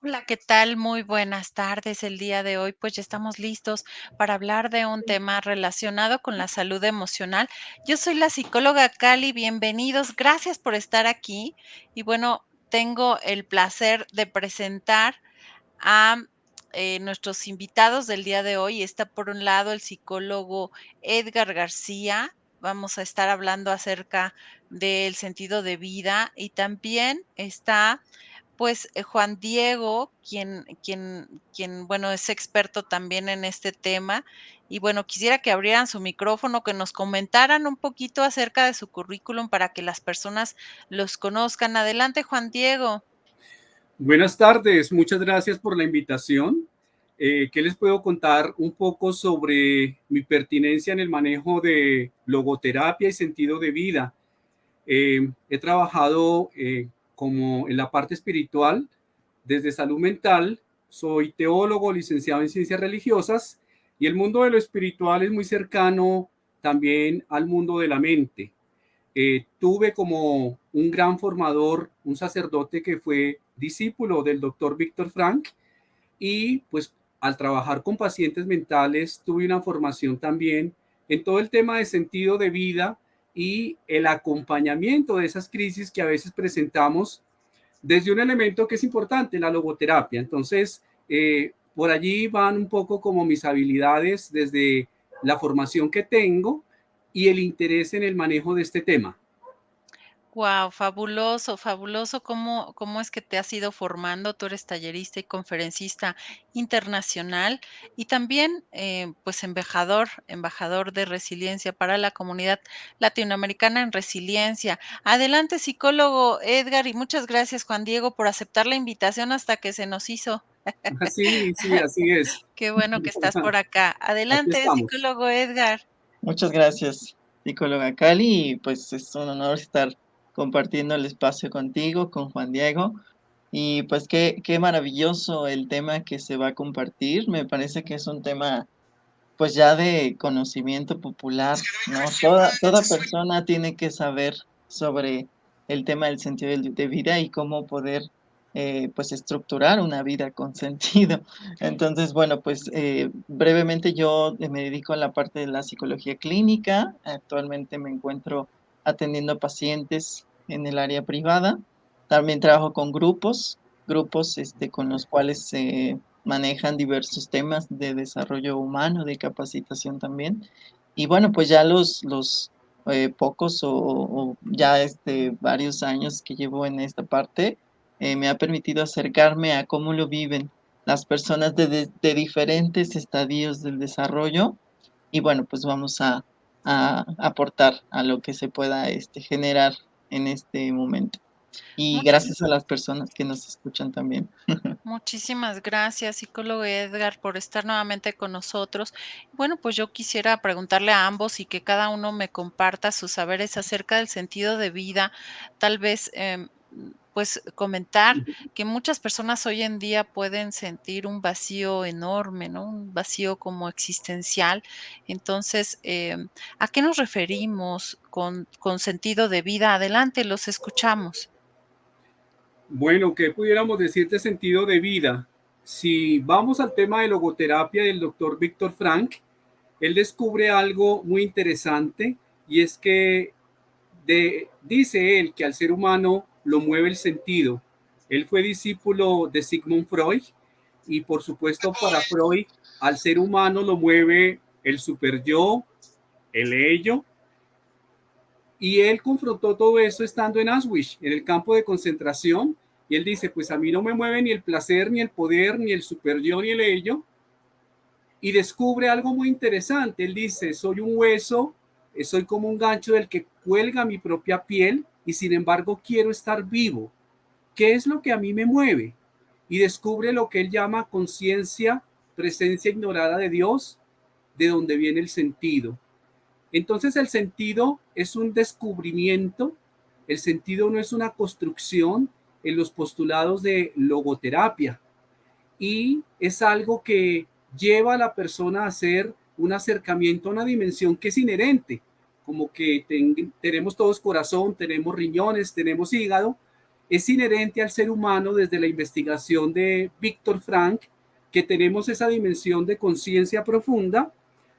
Hola, ¿qué tal? Muy buenas tardes. El día de hoy, pues ya estamos listos para hablar de un tema relacionado con la salud emocional. Yo soy la psicóloga Cali, bienvenidos. Gracias por estar aquí. Y bueno, tengo el placer de presentar a nuestros invitados del día de hoy. Está por un lado el psicólogo Edgar García. Vamos a estar hablando acerca del sentido de vida y también está pues, Juan Diego, quien, bueno, es experto también en este tema. Y bueno, quisiera que abrieran su micrófono, que nos comentaran un poquito acerca de su currículum para que las personas los conozcan. Adelante, Juan Diego. Buenas tardes, muchas gracias por la invitación. ¿Qué les puedo contar un poco sobre mi pertinencia en el manejo de logoterapia y sentido de vida? He trabajado como en la parte espiritual desde salud mental. Soy teólogo, licenciado en ciencias religiosas, y el mundo de lo espiritual es muy cercano también al mundo de la mente. Tuve como un gran formador, un sacerdote que fue discípulo del doctor Víctor Frank, y pues al trabajar con pacientes mentales tuve una formación también en todo el tema de sentido de vida y el acompañamiento de esas crisis que a veces presentamos desde un elemento que es importante, la logoterapia. Entonces, por allí van un poco como mis habilidades desde la formación que tengo y el interés en el manejo de este tema. Guau, fabuloso, fabuloso cómo es que te has ido formando. Tú eres tallerista y conferencista internacional y también, pues, embajador de resiliencia para la comunidad latinoamericana en resiliencia. Adelante, psicólogo Edgar, y muchas gracias, Juan Diego, por aceptar la invitación hasta que se nos hizo. Sí, sí, así es. Qué bueno que estás por acá. Aquí Adelante, estamos. psicólogo Edgar. Muchas gracias, psicóloga Cali, y pues es un honor estar compartiendo el espacio contigo, con Juan Diego. Y pues qué maravilloso el tema que se va a compartir. Me parece que es un tema pues ya de conocimiento popular, ¿no? Toda persona tiene que saber sobre el tema del sentido de vida y cómo poder pues estructurar una vida con sentido. Entonces, bueno, pues brevemente yo me dedico a la parte de la psicología clínica. Actualmente me encuentro atendiendo pacientes en el área privada. También trabajo con grupos con los cuales se manejan diversos temas de desarrollo humano, de capacitación también. Y bueno, pues ya los pocos o ya varios años que llevo en esta parte, me ha permitido acercarme a cómo lo viven las personas de diferentes estadios del desarrollo. Y bueno, pues vamos a aportar a lo que se pueda generar en este momento. Y Muchis gracias a las personas que nos escuchan también. Muchísimas gracias, psicólogo Edgar, por estar nuevamente con nosotros. Bueno, pues yo quisiera preguntarle a ambos y que cada uno me comparta sus saberes acerca del sentido de vida. Tal vez, pues comentar que muchas personas hoy en día pueden sentir un vacío enorme, ¿no? Un vacío como existencial. Entonces, ¿a qué nos referimos con sentido de vida? Adelante, los escuchamos. Bueno, ¿qué pudiéramos decir de sentido de vida? Si vamos al tema de logoterapia del doctor Víctor Frank, él descubre algo muy interesante, y es que dice él que al ser humano lo mueve el sentido. Él fue discípulo de Sigmund Freud, y por supuesto para Freud al ser humano lo mueve el superyo, el ello, y él confrontó todo eso estando en Auschwitz, en el campo de concentración, y él dice, pues a mí no me mueve ni el placer, ni el poder, ni el superyo, ni el ello, y descubre algo muy interesante. Él dice, soy un hueso, soy como un gancho del que cuelga mi propia piel, y sin embargo quiero estar vivo. ¿Qué es lo que a mí me mueve? Y descubre lo que él llama conciencia, presencia ignorada de Dios, de donde viene el sentido. Entonces el sentido es un descubrimiento, el sentido no es una construcción en los postulados de logoterapia, y es algo que lleva a la persona a hacer un acercamiento a una dimensión que es inherente, como que tenemos todos corazón, tenemos riñones, tenemos hígado, es inherente al ser humano desde la investigación de Viktor Frankl, que tenemos esa dimensión de conciencia profunda,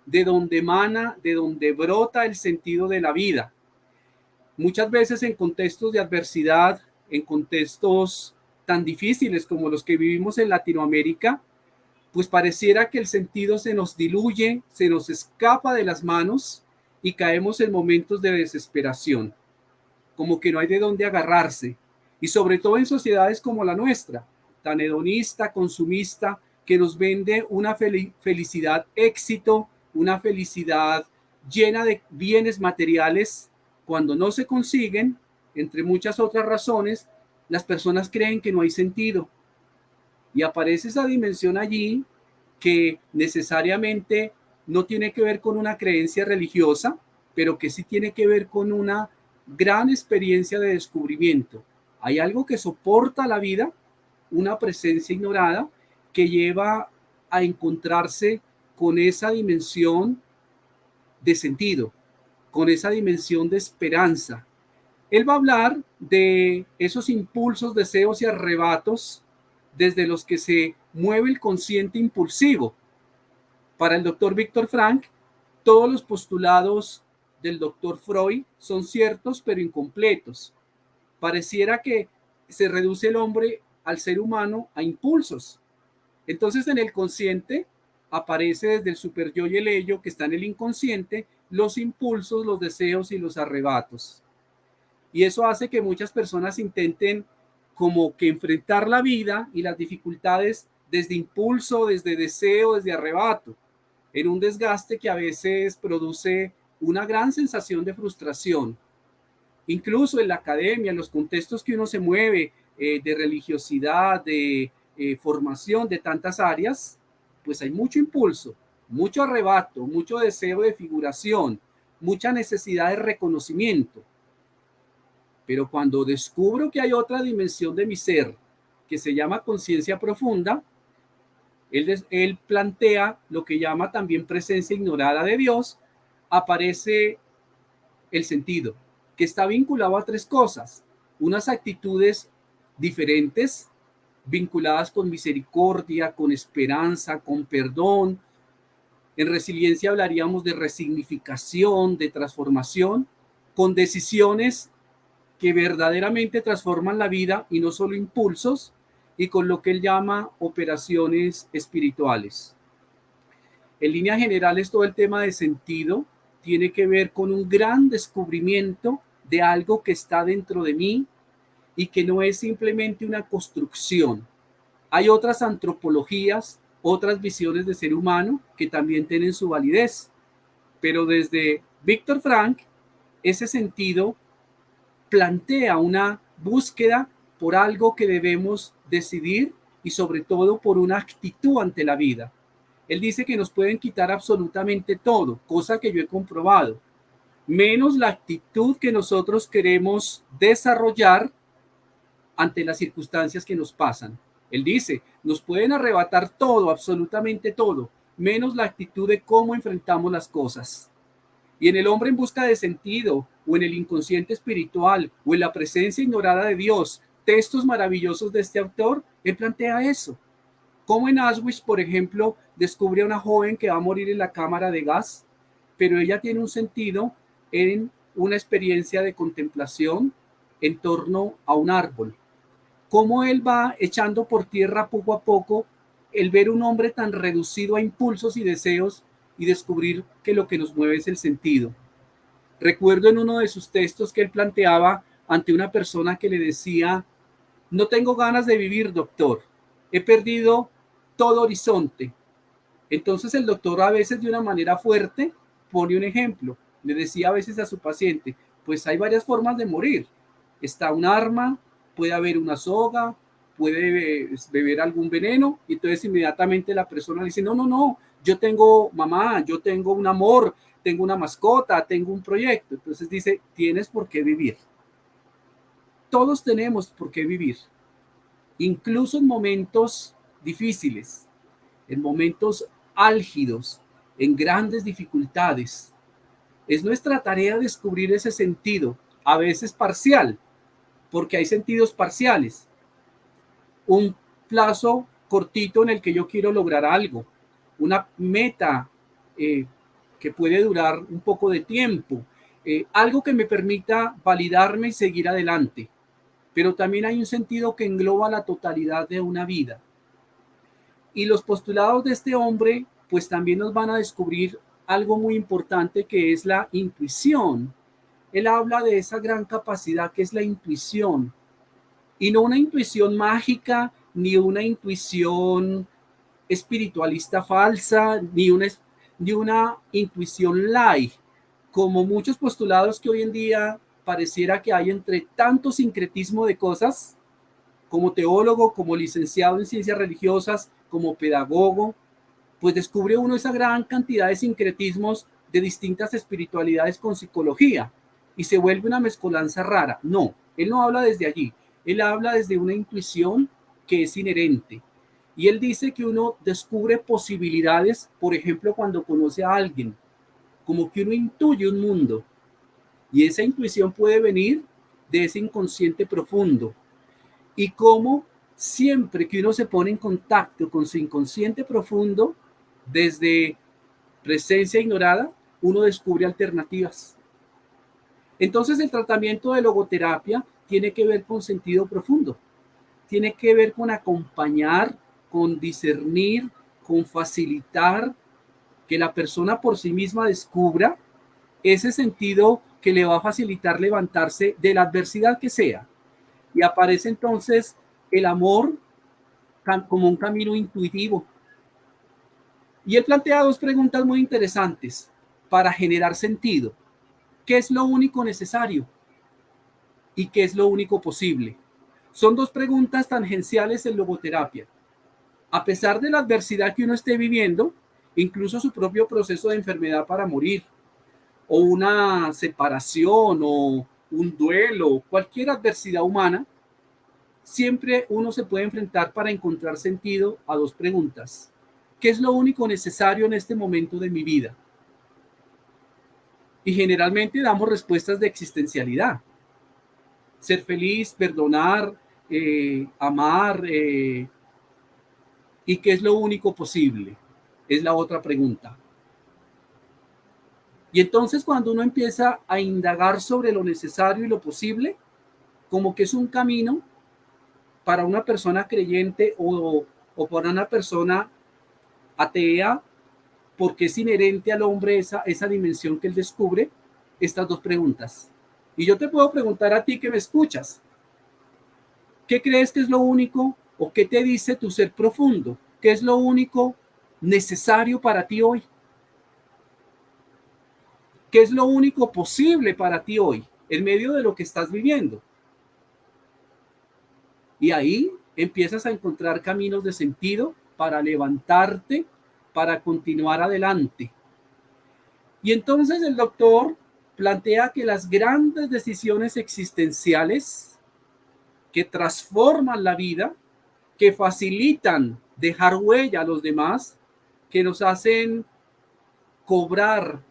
de donde emana, de donde brota el sentido de la vida. Muchas veces en contextos de adversidad, en contextos tan difíciles como los que vivimos en Latinoamérica, pues pareciera que el sentido se nos diluye, se nos escapa de las manos y caemos en momentos de desesperación, como que no hay de dónde agarrarse. Y sobre todo en sociedades como la nuestra, tan hedonista, consumista, que nos vende una felicidad, éxito, una felicidad llena de bienes materiales. Cuando no se consiguen, entre muchas otras razones, las personas creen que no hay sentido. Y aparece esa dimensión allí que necesariamente no tiene que ver con una creencia religiosa, pero que sí tiene que ver con una gran experiencia de descubrimiento. Hay algo que soporta la vida, una presencia ignorada que lleva a encontrarse con esa dimensión de sentido, con esa dimensión de esperanza. Él va a hablar de esos impulsos, deseos y arrebatos desde los que se mueve el consciente impulsivo. Para el doctor Viktor Frankl, todos los postulados del doctor Freud son ciertos pero incompletos. Pareciera que se reduce el hombre, al ser humano, a impulsos. Entonces en el consciente aparece desde el superyo y el ello, que está en el inconsciente, los impulsos, los deseos y los arrebatos. Y eso hace que muchas personas intenten como que enfrentar la vida y las dificultades desde impulso, desde deseo, desde arrebato, en un desgaste que a veces produce una gran sensación de frustración. Incluso en la academia, en los contextos que uno se mueve, de religiosidad, de formación de tantas áreas, pues hay mucho impulso, mucho arrebato, mucho deseo de figuración, mucha necesidad de reconocimiento. Pero cuando descubro que hay otra dimensión de mi ser que se llama conciencia profunda, él plantea lo que llama también presencia ignorada de Dios. Aparece el sentido, que está vinculado a tres cosas: unas actitudes diferentes, vinculadas con misericordia, con esperanza, con perdón. En resiliencia hablaríamos de resignificación, de transformación, con decisiones que verdaderamente transforman la vida y no solo impulsos, y con lo que él llama operaciones espirituales. En líneas generales, todo el tema de sentido tiene que ver con un gran descubrimiento de algo que está dentro de mí y que no es simplemente una construcción. Hay otras antropologías, otras visiones de ser humano que también tienen su validez, pero desde Viktor Frankl, ese sentido plantea una búsqueda por algo que debemos decidir y sobre todo por una actitud ante la vida. Él dice que nos pueden quitar absolutamente todo, cosa que yo he comprobado, menos la actitud que nosotros queremos desarrollar ante las circunstancias que nos pasan. Él dice, nos pueden arrebatar todo, absolutamente todo, menos la actitud de cómo enfrentamos las cosas. Y en el hombre en busca de sentido, o en el inconsciente espiritual, o en la presencia ignorada de Dios, textos maravillosos de este autor, él plantea eso. Como en Auschwitz, por ejemplo, descubre a una joven que va a morir en la cámara de gas, pero ella tiene un sentido en una experiencia de contemplación en torno a un árbol. Cómo él va echando por tierra poco a poco el ver un hombre tan reducido a impulsos y deseos y descubrir que lo que nos mueve es el sentido. Recuerdo en uno de sus textos que él planteaba ante una persona que le decía: no tengo ganas de vivir, doctor, he perdido todo horizonte. Entonces el doctor, a veces de una manera fuerte, pone un ejemplo. Le decía a veces a su paciente: pues hay varias formas de morir. Está un arma, puede haber una soga, puede beber algún veneno. Y entonces inmediatamente la persona dice: no, no, no, yo tengo mamá, yo tengo un amor, tengo una mascota, tengo un proyecto. Entonces dice: tienes por qué vivir. Todos tenemos por qué vivir, incluso en momentos difíciles, en momentos álgidos, en grandes dificultades. Es nuestra tarea descubrir ese sentido, a veces parcial, porque hay sentidos parciales. Un plazo cortito en el que yo quiero lograr algo, una meta que puede durar un poco de tiempo, algo que me permita validarme y seguir adelante. Pero también hay un sentido que engloba la totalidad de una vida. Y los postulados de este hombre, pues también nos van a descubrir algo muy importante que es la intuición. Él habla de esa gran capacidad que es la intuición, y no una intuición mágica, ni una intuición espiritualista falsa, ni una intuición light, como muchos postulados que hoy en día pareciera que hay entre tanto sincretismo de cosas. Como teólogo, como licenciado en ciencias religiosas, como pedagogo, pues descubre uno esa gran cantidad de sincretismos de distintas espiritualidades con psicología y se vuelve una mezcolanza rara. No, él no habla desde allí, él habla desde una intuición que es inherente. Y él dice que uno descubre posibilidades, por ejemplo, cuando conoce a alguien, como que uno intuye un mundo. Y esa intuición puede venir de ese inconsciente profundo. Y cómo siempre que uno se pone en contacto con su inconsciente profundo, desde presencia ignorada, uno descubre alternativas. Entonces el tratamiento de logoterapia tiene que ver con sentido profundo, tiene que ver con acompañar, con discernir, con facilitar que la persona por sí misma descubra ese sentido que le va a facilitar levantarse de la adversidad que sea. Y aparece entonces el amor como un camino intuitivo. Y él plantea dos preguntas muy interesantes para generar sentido. ¿Qué es lo único necesario? ¿Y qué es lo único posible? Son dos preguntas tangenciales en logoterapia. A pesar de la adversidad que uno esté viviendo, incluso su propio proceso de enfermedad para morir, o una separación, o un duelo, cualquier adversidad humana, siempre uno se puede enfrentar para encontrar sentido a dos preguntas. ¿Qué es lo único necesario en este momento de mi vida? Y generalmente damos respuestas de existencialidad. Ser feliz, perdonar, amar. ¿Y qué es lo único posible? Es la otra pregunta. Y entonces cuando uno empieza a indagar sobre lo necesario y lo posible, como que es un camino para una persona creyente o para una persona atea, porque es inherente al hombre esa dimensión que él descubre, estas dos preguntas. Y yo te puedo preguntar a ti que me escuchas, ¿qué crees que es lo único o qué te dice tu ser profundo? ¿Qué es lo único necesario para ti hoy? ¿Qué es lo único posible para ti hoy en medio de lo que estás viviendo? Y ahí empiezas a encontrar caminos de sentido para levantarte, para continuar adelante. Y entonces el doctor plantea que las grandes decisiones existenciales que transforman la vida, que facilitan dejar huella a los demás, que nos hacen cobrar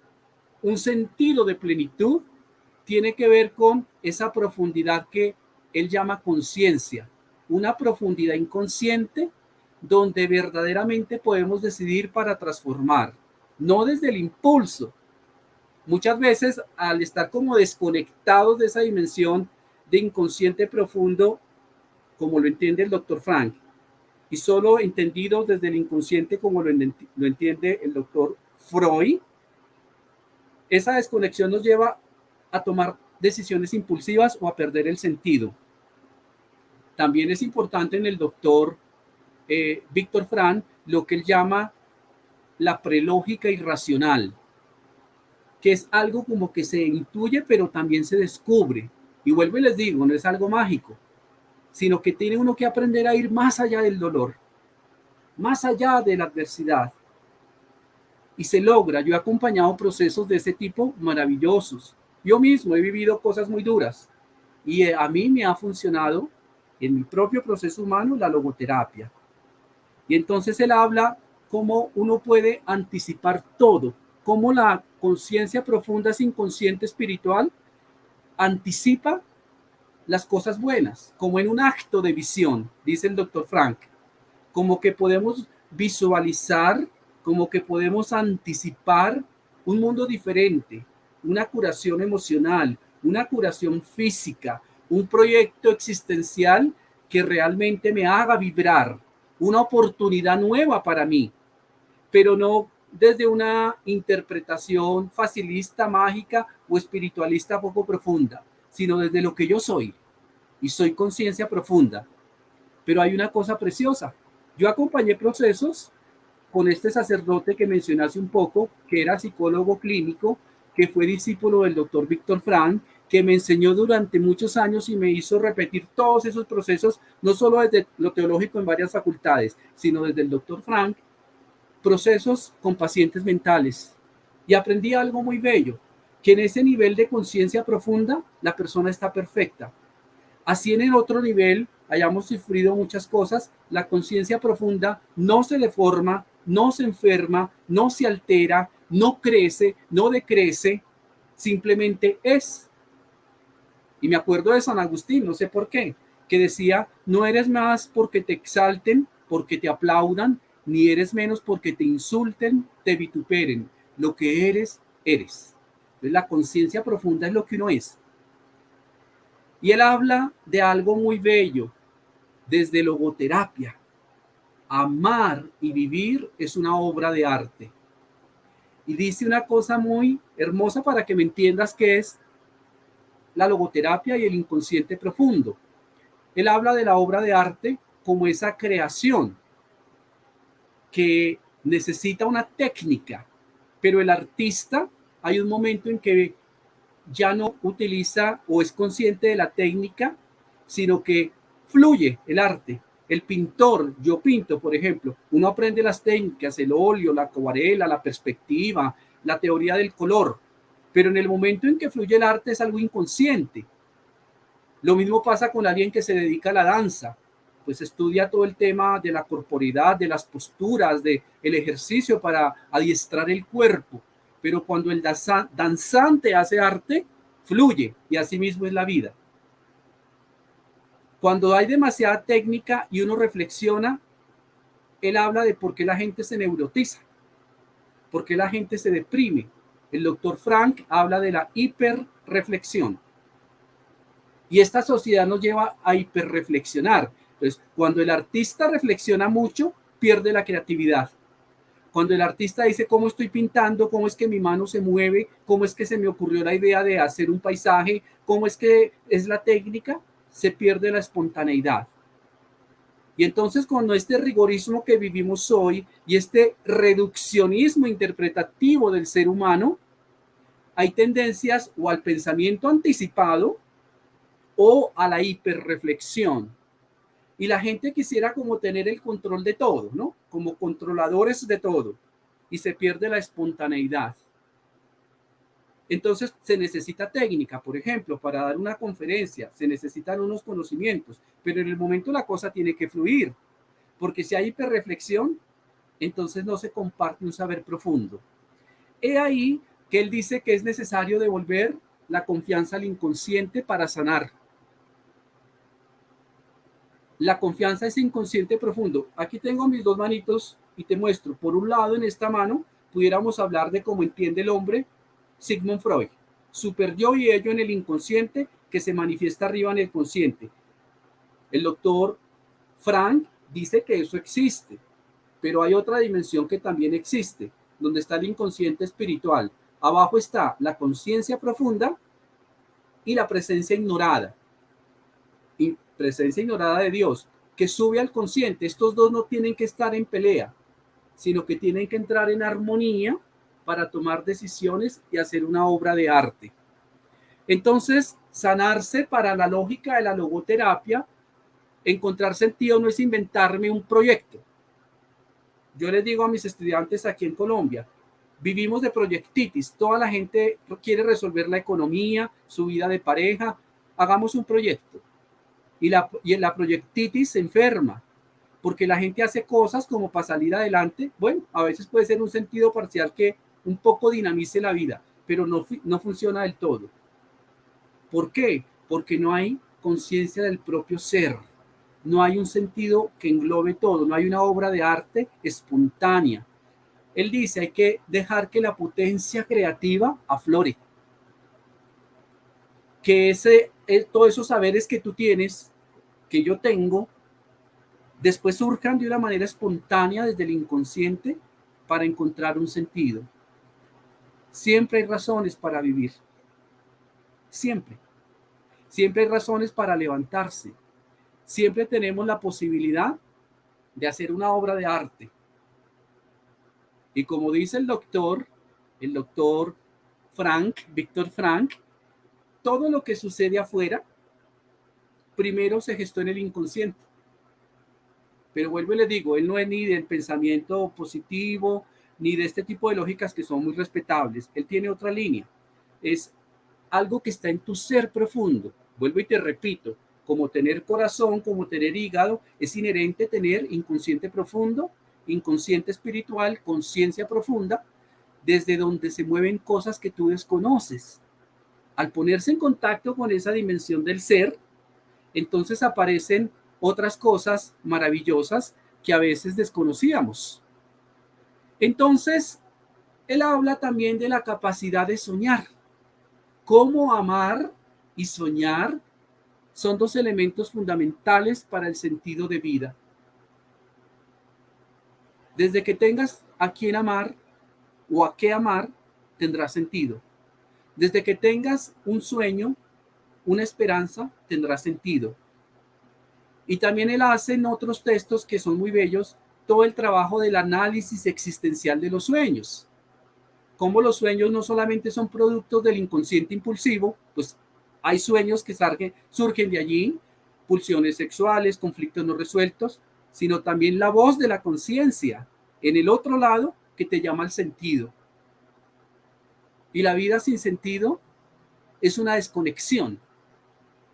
un sentido de plenitud, tiene que ver con esa profundidad que él llama conciencia, una profundidad inconsciente donde verdaderamente podemos decidir para transformar, no desde el impulso. Muchas veces al estar como desconectados de esa dimensión de inconsciente profundo, como lo entiende el doctor Frank, y solo entendidos desde el inconsciente como lo entiende el doctor Freud, esa desconexión nos lleva a tomar decisiones impulsivas o a perder el sentido. También es importante en el doctor Víctor Frank lo que él llama la prelógica irracional, que es algo como que se intuye pero también se descubre. Y vuelvo y les digo, no es algo mágico, sino que tiene uno que aprender a ir más allá del dolor, más allá de la adversidad. Y se logra. Yo he acompañado procesos de ese tipo maravillosos. Yo mismo he vivido cosas muy duras y a mí me ha funcionado en mi propio proceso humano la logoterapia. Y entonces él habla cómo uno puede anticipar todo, cómo la conciencia profunda, ese inconsciente espiritual, anticipa las cosas buenas, como en un acto de visión, dice el doctor Frank, como que podemos visualizar, como que podemos anticipar un mundo diferente, una curación emocional, una curación física, un proyecto existencial que realmente me haga vibrar, una oportunidad nueva para mí, pero no desde una interpretación facilista, mágica o espiritualista poco profunda, sino desde lo que yo soy. Y soy conciencia profunda. Pero hay una cosa preciosa. Yo acompañé procesos con este sacerdote que mencioné hace un poco, que era psicólogo clínico, que fue discípulo del doctor Víctor Frank, que me enseñó durante muchos años y me hizo repetir todos esos procesos, no solo desde lo teológico en varias facultades, sino desde el doctor Frank, procesos con pacientes mentales. Y aprendí algo muy bello, que en ese nivel de conciencia profunda la persona está perfecta. Así en el otro nivel hayamos sufrido muchas cosas, la conciencia profunda no se deforma, no se enferma, no se altera, no crece, no decrece, simplemente es. Y me acuerdo de San Agustín, no sé por qué, que decía, no eres más porque te exalten, porque te aplaudan, ni eres menos porque te insulten, te vituperen. Lo que eres, eres. Entonces, la conciencia profunda es lo que uno es. Y él habla de algo muy bello, desde logoterapia. Amar y vivir es una obra de arte. Y dice una cosa muy hermosa para que me entiendas qué es la logoterapia y el inconsciente profundo. Él habla de la obra de arte como esa creación que necesita una técnica, pero el artista hay un momento en que ya no utiliza o es consciente de la técnica, sino que fluye el arte. El pintor, yo pinto, por ejemplo, uno aprende las técnicas, el óleo, la acuarela, la perspectiva, la teoría del color, pero en el momento en que fluye el arte es algo inconsciente. Lo mismo pasa con alguien que se dedica a la danza, pues estudia todo el tema de la corporidad, de las posturas, de el ejercicio para adiestrar el cuerpo. Pero cuando el danzante hace arte, fluye y así mismo es la vida. Cuando hay demasiada técnica y uno reflexiona, él habla de por qué la gente se neurotiza, por qué la gente se deprime. El doctor Frank habla de la hiperreflexión. Y esta sociedad nos lleva a hiperreflexionar. Entonces, cuando el artista reflexiona mucho, pierde la creatividad. Cuando el artista dice cómo estoy pintando, cómo es que mi mano se mueve, cómo es que se me ocurrió la idea de hacer un paisaje, cómo es que es la técnica, se pierde la espontaneidad. Y entonces con este rigorismo que vivimos hoy y este reduccionismo interpretativo del ser humano, hay tendencias o al pensamiento anticipado o a la hiperreflexión. Y la gente quisiera como tener el control de todo, ¿no? Como controladores de todo. Y se pierde la espontaneidad. Entonces se necesita técnica, por ejemplo, para dar una conferencia, se necesitan unos conocimientos, pero en el momento la cosa tiene que fluir, porque si hay hiperreflexión, entonces no se comparte un saber profundo. He ahí que él dice que es necesario devolver la confianza al inconsciente para sanar. La confianza es inconsciente profundo. Aquí tengo mis dos manitos y te muestro. Por un lado, en esta mano, pudiéramos hablar de cómo entiende el hombre Sigmund Freud. Super yo y ello en el inconsciente que se manifiesta arriba en el consciente. El doctor Frank dice que eso existe, pero hay otra dimensión que también existe, donde está el inconsciente espiritual. Abajo está la conciencia profunda y la presencia ignorada. Y presencia ignorada de Dios, que sube al consciente. Estos dos no tienen que estar en pelea, sino que tienen que entrar en armonía para tomar decisiones y hacer una obra de arte. Entonces, sanarse para la lógica de la logoterapia, encontrar sentido no es inventarme un proyecto. Yo les digo a mis estudiantes aquí en Colombia, vivimos de proyectitis, toda la gente quiere resolver la economía, su vida de pareja, hagamos un proyecto. Y la proyectitis se enferma, porque la gente hace cosas como para salir adelante. Bueno, a veces puede ser un sentido parcial que un poco dinamice la vida, pero no funciona del todo. ¿Por qué? Porque no hay conciencia del propio ser. No hay un sentido que englobe todo, no hay una obra de arte espontánea. Él dice, hay que dejar que la potencia creativa aflore, que todos esos saberes que tú tienes, que yo tengo, después surjan de una manera espontánea desde el inconsciente para encontrar un sentido. Siempre hay razones para vivir, siempre. Siempre hay razones para levantarse. Siempre tenemos la posibilidad de hacer una obra de arte. Y como dice el doctor Frank, Víctor Frank, todo lo que sucede afuera, primero se gestó en el inconsciente. Pero vuelvo y le digo, él no es ni del pensamiento positivo, ni de este tipo de lógicas que son muy respetables. Él tiene otra línea. Es algo que está en tu ser profundo. Vuelvo y te repito, como tener corazón, como tener hígado, es inherente tener inconsciente profundo, inconsciente espiritual, conciencia profunda, desde donde se mueven cosas que tú desconoces. Al ponerse en contacto con esa dimensión del ser, entonces aparecen otras cosas maravillosas que a veces desconocíamos. Entonces, él habla también de la capacidad de soñar. Cómo amar y soñar son dos elementos fundamentales para el sentido de vida. Desde que tengas a quién amar o a qué amar, tendrá sentido. Desde que tengas un sueño, una esperanza, tendrá sentido. Y también él hace en otros textos que son muy bellos todo el trabajo del análisis existencial de los sueños. Cómo los sueños no solamente son productos del inconsciente impulsivo, pues hay sueños que surgen de allí, pulsiones sexuales, conflictos no resueltos, sino también la voz de la conciencia en el otro lado que te llama al sentido. Y la vida sin sentido es una desconexión.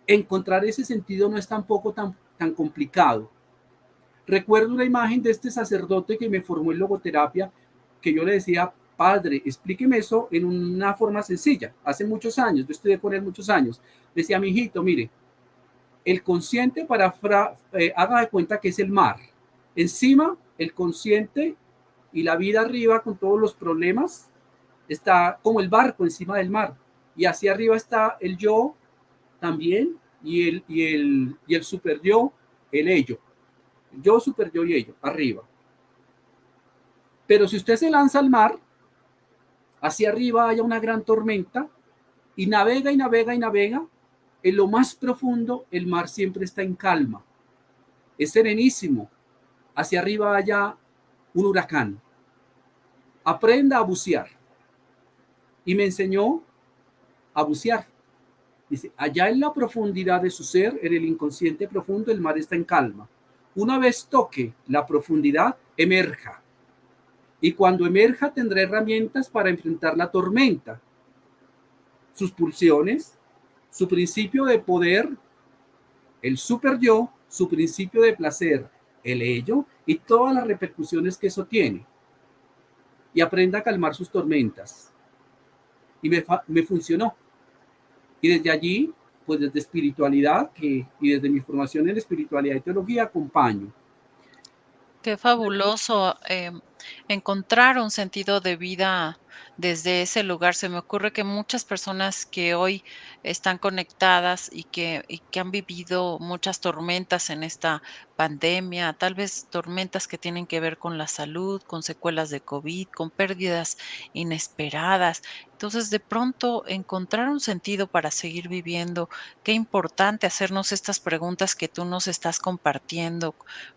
Encontrar ese sentido no es tampoco tan complicado. Recuerdo una imagen de este sacerdote que me formó en logoterapia, que yo le decía, padre, explíqueme eso en una forma sencilla. Hace muchos años, yo estudié con él muchos años. Decía, mi hijito, mire, el consciente haga de cuenta que es el mar. Encima, el consciente y la vida arriba con todos los problemas está como el barco encima del mar. Y hacia arriba está el yo también y el super yo, el ello. Yo, super yo y ello, arriba. Pero si usted se lanza al mar, hacia arriba haya una gran tormenta y navega y navega y navega, en lo más profundo el mar siempre está en calma. Es serenísimo. Hacia arriba haya un huracán. Aprenda a bucear. Y me enseñó a bucear. Dice, allá en la profundidad de su ser, en el inconsciente profundo, el mar está en calma. Una vez toque la profundidad, emerja. Y cuando emerja tendrá herramientas para enfrentar la tormenta. Sus pulsiones, su principio de poder, el super yo, su principio de placer, el ello y todas las repercusiones que eso tiene. Y aprenda a calmar sus tormentas. Y me funcionó. Y desde allí, pues desde espiritualidad y desde mi formación en espiritualidad y teología, acompaño. Qué fabuloso, encontrar un sentido de vida desde ese lugar. Se me ocurre que muchas personas que hoy están conectadas y que han vivido muchas tormentas en esta pandemia, tal vez tormentas que tienen que ver con la salud, con secuelas de COVID, con pérdidas inesperadas. Entonces, de pronto, encontrar un sentido para seguir viviendo, qué importante hacernos estas preguntas que tú nos estás compartiendo,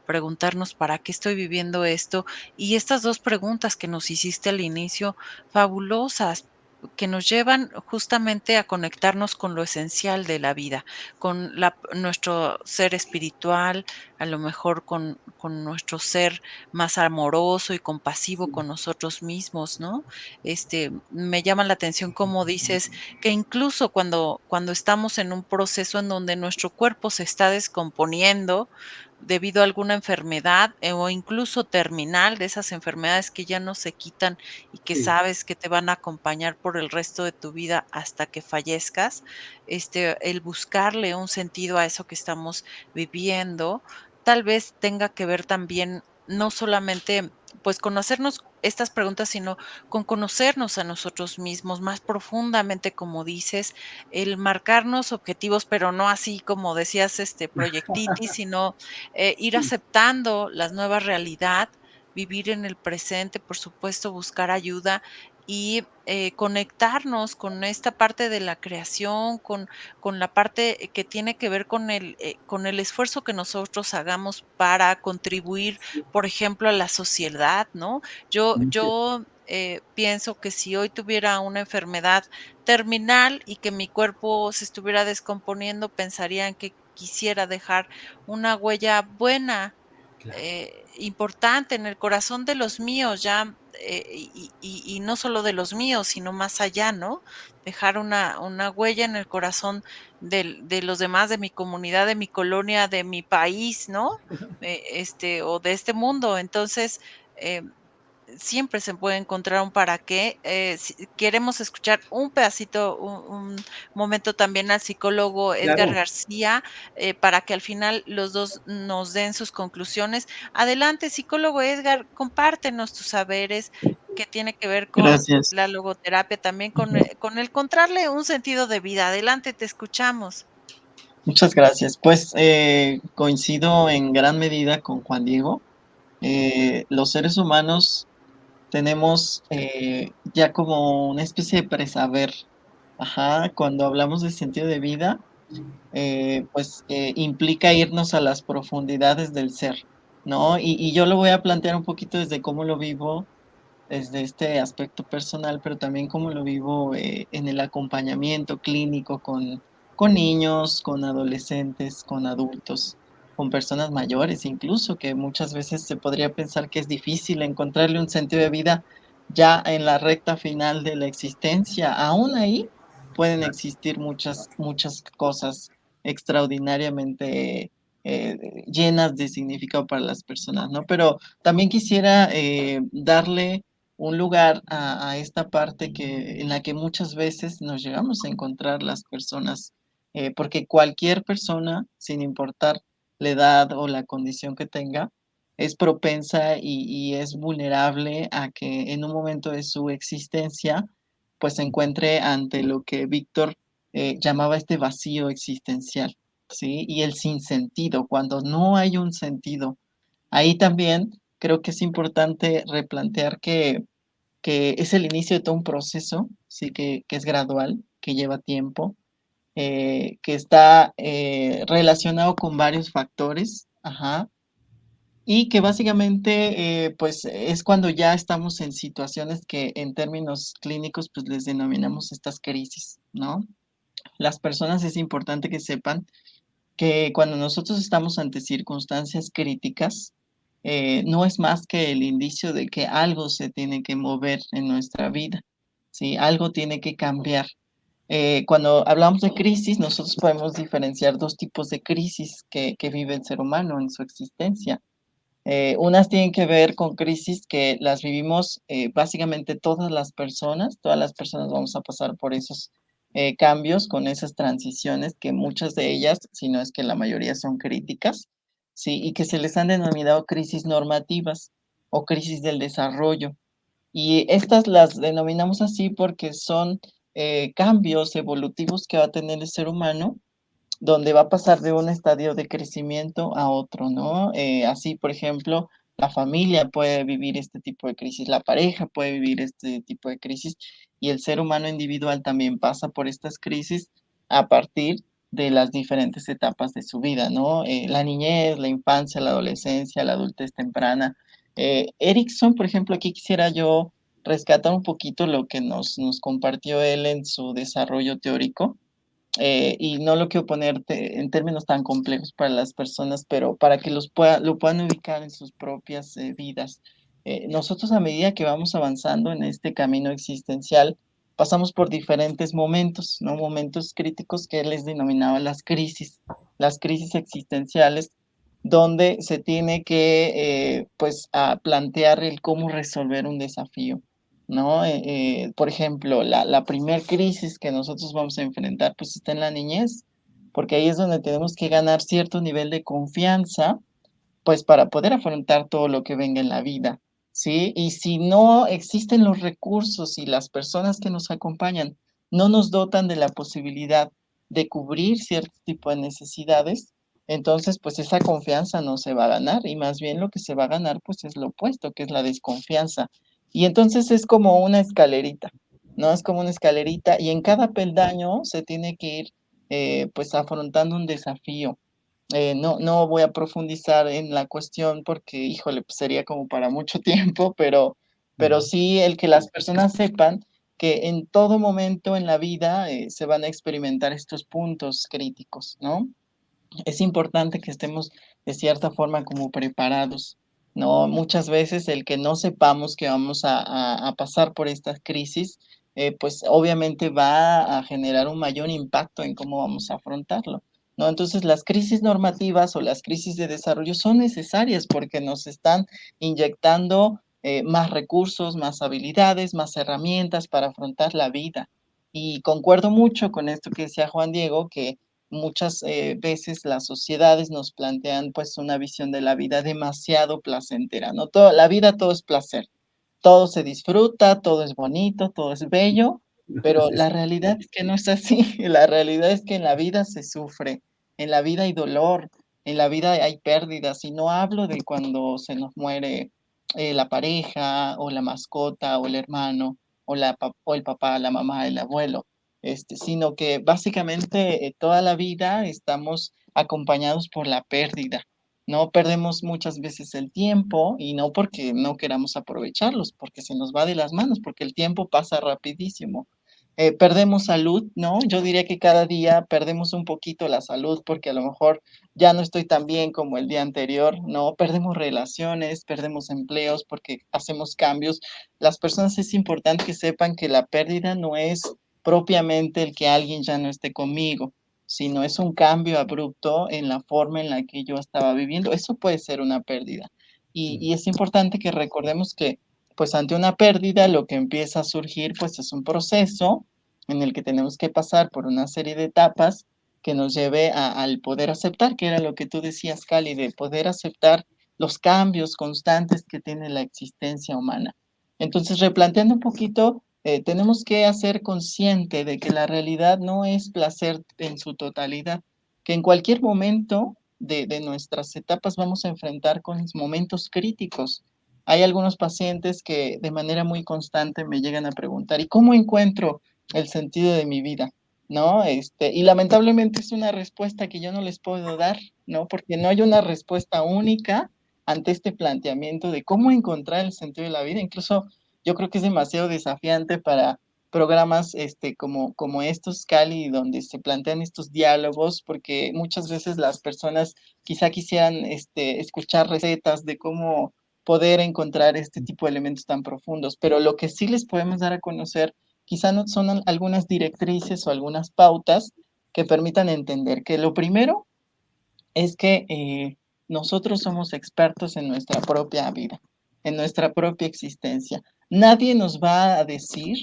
preguntarnos para qué estoy viviendo esto. Y estas 2 preguntas que nos hiciste al inicio, fabulosas, que nos llevan justamente a conectarnos con lo esencial de la vida, con nuestro ser espiritual, a lo mejor con nuestro ser más amoroso y compasivo sí, con nosotros mismos, ¿no? Me llama la atención cómo dices que incluso cuando estamos en un proceso en donde nuestro cuerpo se está descomponiendo debido a alguna enfermedad, o incluso terminal, de esas enfermedades que ya no se quitan y que sí, sabes que te van a acompañar por el resto de tu vida hasta que fallezcas, el buscarle un sentido a eso que estamos viviendo, tal vez tenga que ver también, no solamente, pues, conocernos estas preguntas, sino con conocernos a nosotros mismos más profundamente, como dices, el marcarnos objetivos, pero no así como decías, proyectitis, sino, ir sí, aceptando la nueva realidad, vivir en el presente, por supuesto, buscar ayuda y, conectarnos con esta parte de la creación, con la parte que tiene que ver con el esfuerzo que nosotros hagamos para contribuir, sí, por ejemplo, a la sociedad, ¿no? muy cierto. Pienso que si hoy tuviera una enfermedad terminal y que mi cuerpo se estuviera descomponiendo, pensaría en que quisiera dejar una huella buena, Claro. importante en el corazón de los míos, ya, y no solo de los míos, sino más allá, ¿no? Dejar una huella en el corazón de los demás, de mi comunidad, de mi colonia, de mi país, ¿no? O de este mundo. Entonces, siempre se puede encontrar un para qué. Si queremos escuchar un pedacito, un momento también al psicólogo Edgar Claro, García, para que al final los 2 nos den sus conclusiones. Adelante, psicólogo Edgar, compártenos tus saberes que tiene que ver con Gracias. la logoterapia, también Ujú. con el encontrarle un sentido de vida. Adelante, te escuchamos. Muchas gracias. Pues, coincido en gran medida con Juan Diego. Los seres humanos tenemos, ya como una especie de presaber. Ajá, cuando hablamos de sentido de vida, pues, implica irnos a las profundidades del ser, ¿no? Y yo lo voy a plantear un poquito desde cómo lo vivo, desde este aspecto personal, pero también cómo lo vivo, en el acompañamiento clínico con niños, con adolescentes, con adultos, con personas mayores, incluso, que muchas veces se podría pensar que es difícil encontrarle un sentido de vida ya en la recta final de la existencia. Aún ahí pueden claro. existir muchas cosas extraordinariamente, llenas de significado para las personas, ¿no? Pero también quisiera, darle un lugar a esta parte que en la que muchas veces nos llegamos a encontrar las personas, porque cualquier persona, sin importar la edad o la condición que tenga, es propensa y es vulnerable a que en un momento de su existencia, pues, se encuentre ante lo que Víctor, llamaba este vacío existencial, ¿sí? Y el sinsentido, cuando no hay un sentido. Ahí también creo que es importante replantear que es el inicio de todo un proceso, sí, que es gradual, que lleva tiempo, que está, relacionado con varios factores, ajá, y que básicamente, pues, es cuando ya estamos en situaciones que en términos clínicos, pues, les denominamos estas crisis, ¿no? Las personas es importante que sepan que cuando nosotros estamos ante circunstancias críticas, no es más que el indicio de que algo se tiene que mover en nuestra vida, ¿sí? Algo tiene que cambiar. Cuando hablamos de crisis, nosotros podemos diferenciar 2 tipos de crisis que vive el ser humano en su existencia. Unas tienen que ver con crisis que las vivimos, básicamente todas las personas vamos a pasar por esos, cambios, con esas transiciones que muchas de ellas, si no es que la mayoría son críticas, ¿sí? Y que se les han denominado crisis normativas o crisis del desarrollo. Y estas las denominamos así porque son, cambios evolutivos que va a tener el ser humano donde va a pasar de un estadio de crecimiento a otro, ¿no? Así, por ejemplo, la familia puede vivir este tipo de crisis, la pareja puede vivir este tipo de crisis y el ser humano individual también pasa por estas crisis a partir de las diferentes etapas de su vida, ¿no? La niñez, la infancia, la adolescencia, la adultez temprana. Erickson, por ejemplo, aquí quisiera yo rescatar un poquito lo que nos compartió él en su desarrollo teórico y no lo quiero ponerte en términos tan complejos para las personas, pero para que lo puedan ubicar en sus propias vidas. Nosotros a medida que vamos avanzando en este camino existencial, pasamos por diferentes momentos, ¿no? Momentos críticos que él les denominaba las crisis existenciales, donde se tiene que, pues, a plantear el cómo resolver un desafío, ¿no? Por ejemplo, la primer crisis que nosotros vamos a enfrentar, pues, está en la niñez, porque ahí es donde tenemos que ganar cierto nivel de confianza, pues, para poder afrontar todo lo que venga en la vida, ¿sí? Y si no existen los recursos y las personas que nos acompañan no nos dotan de la posibilidad de cubrir cierto tipo de necesidades, entonces, pues, esa confianza no se va a ganar, y más bien lo que se va a ganar, pues, es lo opuesto, que es la desconfianza. Y entonces es como una escalerita, ¿no? Es como una escalerita, y en cada peldaño se tiene que ir, pues, afrontando un desafío. No voy a profundizar en la cuestión porque, híjole, pues sería como para mucho tiempo, pero Ujú. sí el que las personas sepan que en todo momento en la vida, se van a experimentar estos puntos críticos, ¿no? Es importante que estemos de cierta forma como preparados, ¿no? Muchas veces el que no sepamos que vamos a pasar por esta crisis, pues obviamente va a generar un mayor impacto en cómo vamos a afrontarlo, ¿no? Entonces las crisis normativas o las crisis de desarrollo son necesarias porque nos están inyectando más recursos, más habilidades, más herramientas para afrontar la vida. Y concuerdo mucho con esto que decía Juan Diego, que muchas veces las sociedades nos plantean pues una visión de la vida demasiado placentera, ¿no? La vida todo es placer, todo se disfruta, todo es bonito, todo es bello, pero Sí, la realidad es que no es así. La realidad es que en la vida se sufre, en la vida hay dolor, en la vida hay pérdidas, y no hablo de cuando se nos muere la pareja o la mascota o el hermano o el papá, la mamá, el abuelo, sino que básicamente toda la vida estamos acompañados por la pérdida. No perdemos muchas veces el tiempo y no porque no queramos aprovecharlos, porque se nos va de las manos, porque el tiempo pasa rapidísimo. Perdemos salud, ¿no? Yo diría que cada día perdemos un poquito la salud porque a lo mejor ya no estoy tan bien como el día anterior, ¿no? Perdemos relaciones, perdemos empleos porque hacemos cambios. Las personas es importante que sepan que la pérdida no es propiamente el que alguien ya no esté conmigo, sino es un cambio abrupto en la forma en la que yo estaba viviendo. Eso puede ser una pérdida. Y es importante que recordemos que, pues, ante una pérdida, lo que empieza a surgir, pues, es un proceso en el que tenemos que pasar por una serie de etapas que nos lleve al poder aceptar, que era lo que tú decías, Cali, de poder aceptar los cambios constantes que tiene la existencia humana. Entonces, replanteando un poquito, tenemos que hacer consciente de que la realidad no es placer en su totalidad, que en cualquier momento de nuestras etapas vamos a enfrentar con momentos críticos. Hay algunos pacientes que de manera muy constante me llegan a preguntar, ¿y cómo encuentro el sentido de mi vida? ¿No? Y lamentablemente es una respuesta que yo no les puedo dar, ¿no? Porque no hay una respuesta única ante este planteamiento de cómo encontrar el sentido de la vida. Incluso yo creo que es demasiado desafiante para programas como estos, Cali, donde se plantean estos diálogos, porque muchas veces las personas quizá quisieran escuchar recetas de cómo poder encontrar este tipo de elementos tan profundos, pero lo que sí les podemos dar a conocer quizá no son algunas directrices o algunas pautas que permitan entender que lo primero es que nosotros somos expertos en nuestra propia vida, en nuestra propia existencia. Nadie nos va a decir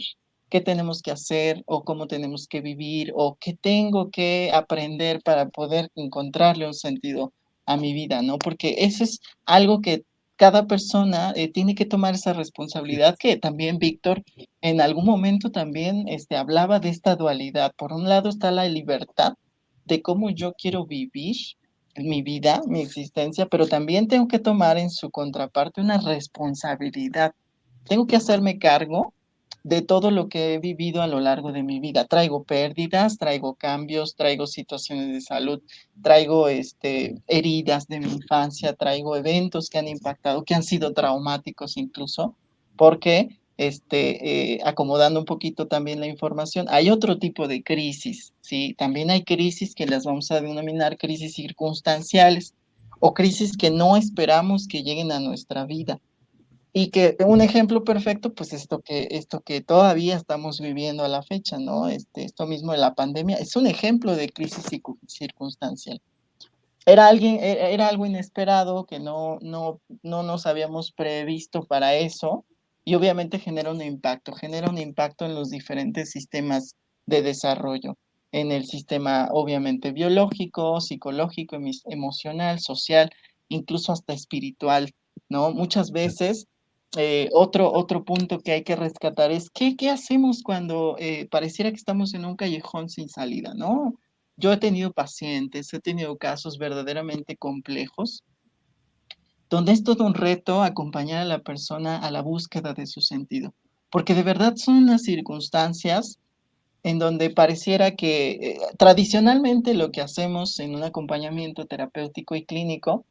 qué tenemos que hacer o cómo tenemos que vivir o qué tengo que aprender para poder encontrarle un sentido a mi vida, ¿no? Porque eso es algo que cada persona tiene que tomar esa sí, responsabilidad que también Víctor en algún momento también hablaba de esta dualidad. Por un lado está la libertad de cómo yo quiero vivir mi vida, mi existencia, pero también tengo que tomar en su contraparte una responsabilidad. Tengo que hacerme cargo de todo lo que he vivido a lo largo de mi vida. Traigo pérdidas, traigo cambios, traigo situaciones de salud, traigo heridas de mi infancia, traigo eventos que han impactado, que han sido traumáticos incluso. ¿Por qué? acomodando un poquito también la información, hay otro tipo de crisis, ¿sí? También hay crisis que las vamos a denominar crisis circunstanciales o crisis que no esperamos que lleguen a nuestra vida. Y que un ejemplo perfecto, pues esto que todavía estamos viviendo a la fecha, ¿no? Esto mismo de la pandemia es un ejemplo de crisis circunstancial. Era algo inesperado que no nos habíamos previsto para eso y obviamente genera un impacto en los diferentes sistemas de desarrollo, en el sistema obviamente biológico, psicológico, emocional, social, incluso hasta espiritual, ¿no? Muchas veces, otro punto que hay que rescatar es qué hacemos cuando pareciera que estamos en un callejón sin salida, ¿no? Yo he tenido pacientes, he tenido casos verdaderamente complejos, donde es todo un reto acompañar a la persona a la búsqueda de su sentido, porque de verdad son unas circunstancias en donde pareciera que tradicionalmente lo que hacemos en un acompañamiento terapéutico y clínico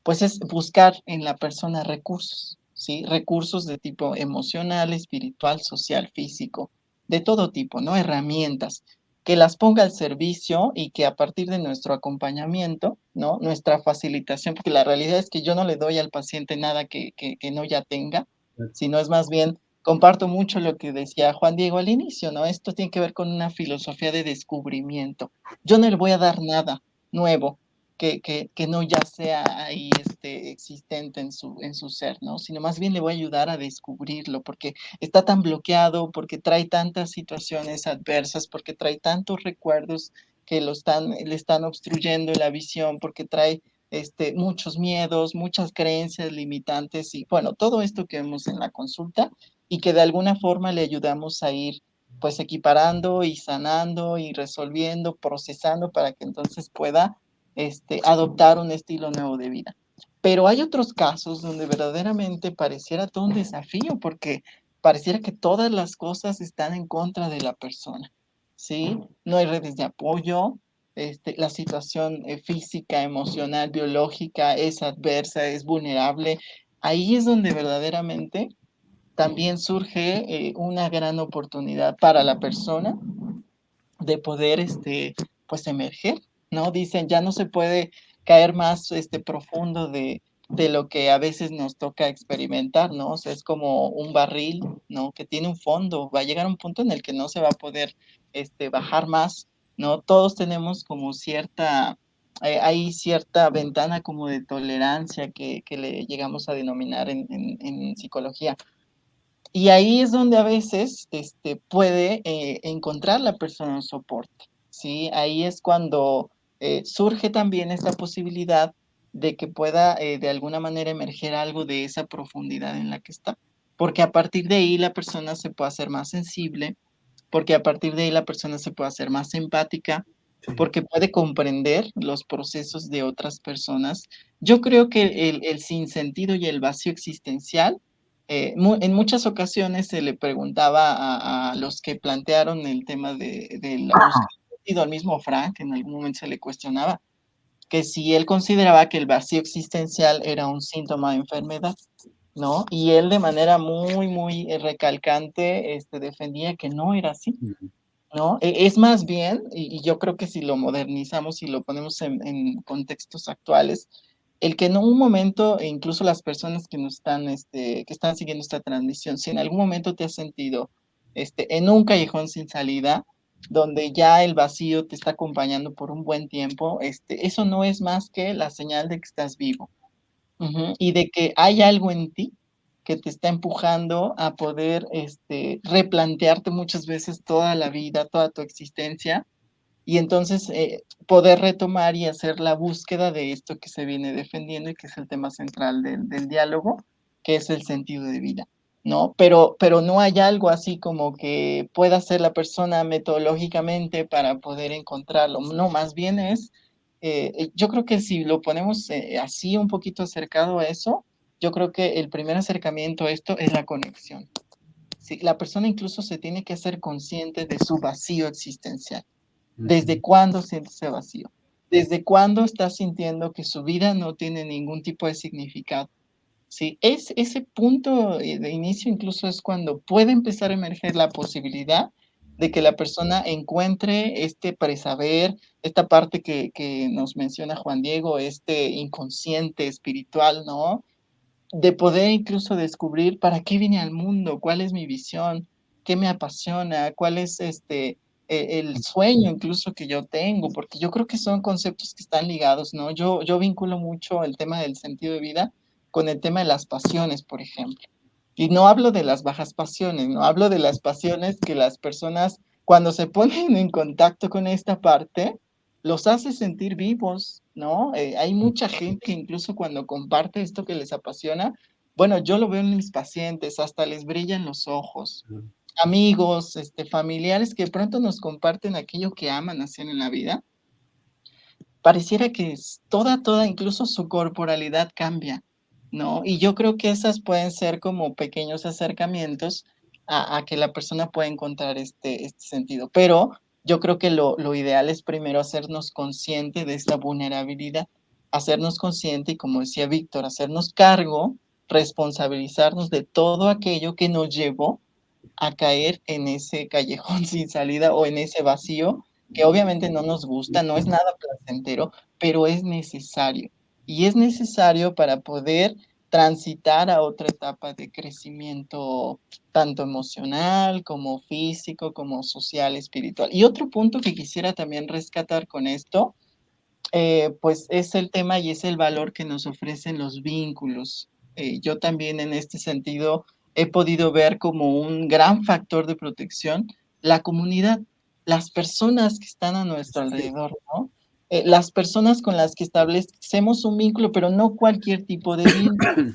pues es buscar en la persona recursos, ¿sí? Recursos de tipo emocional, espiritual, social, físico, de todo tipo, ¿no? Herramientas que las ponga al servicio y que a partir de nuestro acompañamiento, ¿no? Nuestra facilitación, porque la realidad es que yo no le doy al paciente nada que no ya tenga, sino es más bien, comparto mucho lo que decía Juan Diego al inicio, ¿no? Esto tiene que ver con una filosofía de descubrimiento. Yo no le voy a dar nada nuevo, que no ya sea ahí existente en su ser, ¿no? Sino más bien le voy a ayudar a descubrirlo, porque está tan bloqueado, porque trae tantas situaciones adversas, porque trae tantos recuerdos que le están obstruyendo la visión, porque trae muchos miedos, muchas creencias limitantes y bueno, todo esto que vemos en la consulta y que de alguna forma le ayudamos a ir pues equiparando y sanando y resolviendo, procesando para que entonces pueda adoptar un estilo nuevo de vida. Pero hay otros casos donde verdaderamente pareciera todo un desafío porque pareciera que todas las cosas están en contra de la persona, ¿sí? No hay redes de apoyo, la situación física, emocional, biológica es adversa, es vulnerable. Ahí es donde verdaderamente también surge una gran oportunidad para la persona de poder, pues, emerger, ¿no? Dicen, ya no se puede caer más, profundo de lo que a veces nos toca experimentar, ¿no? O sea, es como un barril, ¿no? Que tiene un fondo, va a llegar un punto en el que no se va a poder, bajar más, ¿no? Todos tenemos como cierta, hay cierta ventana como de tolerancia que le llegamos a denominar en psicología. Y ahí es donde a veces, puede, encontrar la persona un soporte, ¿sí? Ahí es cuando, surge también esta posibilidad de que pueda, de alguna manera emerger algo de esa profundidad en la que está, porque a partir de ahí la persona se puede hacer más sensible, porque a partir de ahí la persona se puede hacer más empática, Sí. porque puede comprender los procesos de otras personas. Yo creo que el sinsentido y el vacío existencial, en muchas ocasiones se le preguntaba a los que plantearon el tema de la búsqueda de sentido, al mismo Frank, en algún momento se le cuestionaba que si él consideraba que el vacío existencial era un síntoma de enfermedad, ¿no? Y él de manera muy recalcante, defendía que no era así, Ujú. ¿no? Es más bien, y yo creo que si lo modernizamos y lo ponemos en contextos actuales, el que en un momento, e incluso las personas que nos están, que están siguiendo esta transmisión, si en algún momento te has sentido, en un callejón sin salida, donde ya el vacío te está acompañando por un buen tiempo, eso no es más que la señal de que estás vivo. Ujú, y de que hay algo en ti que te está empujando a poder, replantearte muchas veces toda la vida, toda tu existencia, y entonces, poder retomar y hacer la búsqueda de esto que se viene defendiendo y que es el tema central del diálogo, que es el sentido de vida, ¿no? Pero no hay algo así como que pueda hacer la persona metodológicamente para poder encontrarlo. No, más bien es, yo creo que si lo ponemos, así un poquito acercado a eso, yo creo que el primer acercamiento a esto es la conexión. Sí, la persona incluso se tiene que hacer consciente de su vacío existencial. ¿Desde Ujú. cuándo siente ese vacío? ¿Desde cuándo está sintiendo que su vida no tiene ningún tipo de significado? Sí, es ese punto de inicio incluso es cuando puede empezar a emerger la posibilidad de que la persona encuentre este presaber, esta parte que nos menciona Juan Diego, este inconsciente espiritual, ¿no? De poder incluso descubrir para qué vine al mundo, cuál es mi visión, qué me apasiona, cuál es el sueño incluso que yo tengo, porque yo creo que son conceptos que están ligados, ¿no? Yo vinculo mucho el tema del sentido de vida con el tema de las pasiones, por ejemplo. Y no hablo de las bajas pasiones, no hablo de las pasiones que las personas cuando se ponen en contacto con esta parte, los hace sentir vivos, ¿no? Hay mucha gente que incluso cuando comparte esto que les apasiona, bueno, yo lo veo en mis pacientes, hasta les brillan los ojos. Amigos, familiares que de pronto nos comparten aquello que aman hacer en la vida, pareciera que es toda, incluso su corporalidad cambia, ¿no? Y yo creo que esas pueden ser como pequeños acercamientos a que la persona pueda encontrar este sentido. Pero yo creo que lo ideal es primero hacernos consciente de esta vulnerabilidad, hacernos consciente y como decía Víctor, hacernos cargo, responsabilizarnos de todo aquello que nos llevó a caer en ese callejón sin salida o en ese vacío que obviamente no nos gusta, no es nada placentero, pero es necesario. Y es necesario para poder transitar a otra etapa de crecimiento, tanto emocional como físico, como social, espiritual. Y otro punto que quisiera también rescatar con esto, pues es el tema y es el valor que nos ofrecen los vínculos. Yo también en este sentido he podido ver como un gran factor de protección la comunidad, las personas que están a nuestro Sí. alrededor, ¿no? Las personas con las que establecemos un vínculo, pero no cualquier tipo de vínculo,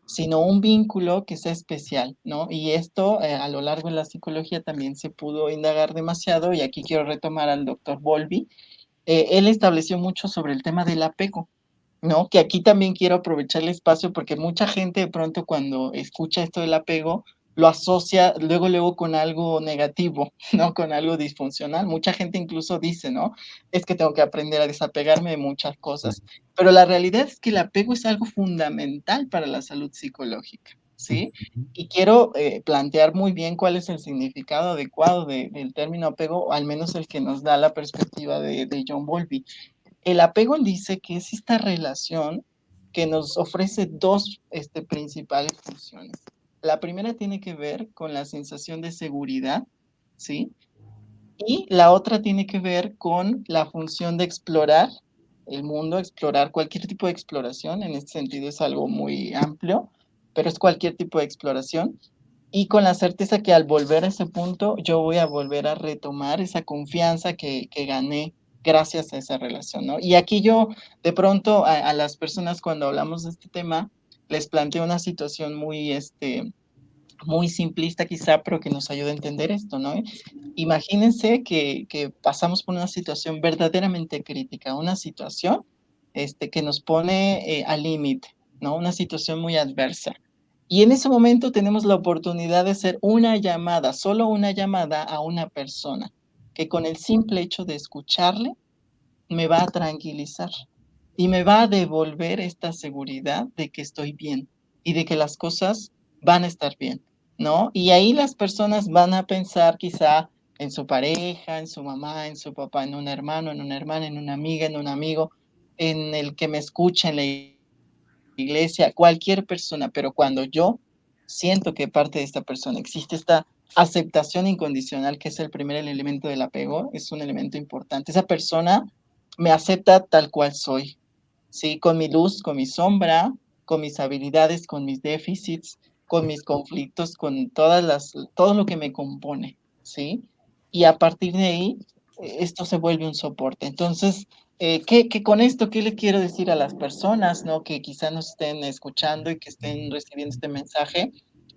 sino un vínculo que sea especial, ¿no? Y esto a lo largo de la psicología también se pudo indagar demasiado y aquí quiero retomar al doctor Bowlby. Él estableció mucho sobre el tema del apego, ¿no? Que aquí también quiero aprovechar el espacio porque mucha gente de pronto cuando escucha esto del apego lo asocia luego con algo negativo, ¿no? Con algo disfuncional. Mucha gente incluso dice, ¿no? Es que tengo que aprender a desapegarme de muchas cosas. Pero la realidad es que el apego es algo fundamental para la salud psicológica, ¿sí? Y quiero plantear muy bien cuál es el significado adecuado del término apego, o al menos el que nos da la perspectiva de John Bowlby. El apego dice que es esta relación que nos ofrece dos principales funciones. La primera tiene que ver con la sensación de seguridad, ¿sí? Y la otra tiene que ver con la función de explorar el mundo, explorar cualquier tipo de exploración. En este sentido es algo muy amplio, pero es cualquier tipo de exploración. Y con la certeza que al volver a ese punto, yo voy a volver a retomar esa confianza que gané gracias a esa relación, ¿no? Y aquí yo, de pronto, a las personas cuando hablamos de este tema, les planteo una situación muy simplista quizá, pero que nos ayuda a entender esto, ¿no? Imagínense que pasamos por una situación verdaderamente crítica, una situación que nos pone al límite, ¿no? Una situación muy adversa. Y en ese momento tenemos la oportunidad de hacer una llamada, solo una llamada a una persona, que con el simple hecho de escucharle me va a tranquilizar y me va a devolver esta seguridad de que estoy bien y de que las cosas van a estar bien, ¿no? Y ahí las personas van a pensar quizá en su pareja, en su mamá, en su papá, en un hermano, en una hermana, en una amiga, en un amigo, en el que me escucha en la iglesia, cualquier persona, pero cuando yo siento que parte de esta persona existe esta aceptación incondicional, que es el primer elemento del apego, es un elemento importante. Esa persona me acepta tal cual soy, ¿sí? Con mi luz, con mi sombra, con mis habilidades, con mis déficits, con mis conflictos, con todo lo que me compone, ¿sí? Y a partir de ahí, esto se vuelve un soporte. Entonces, con esto, ¿qué le quiero decir a las personas, no? Que quizá nos estén escuchando y que estén recibiendo este mensaje.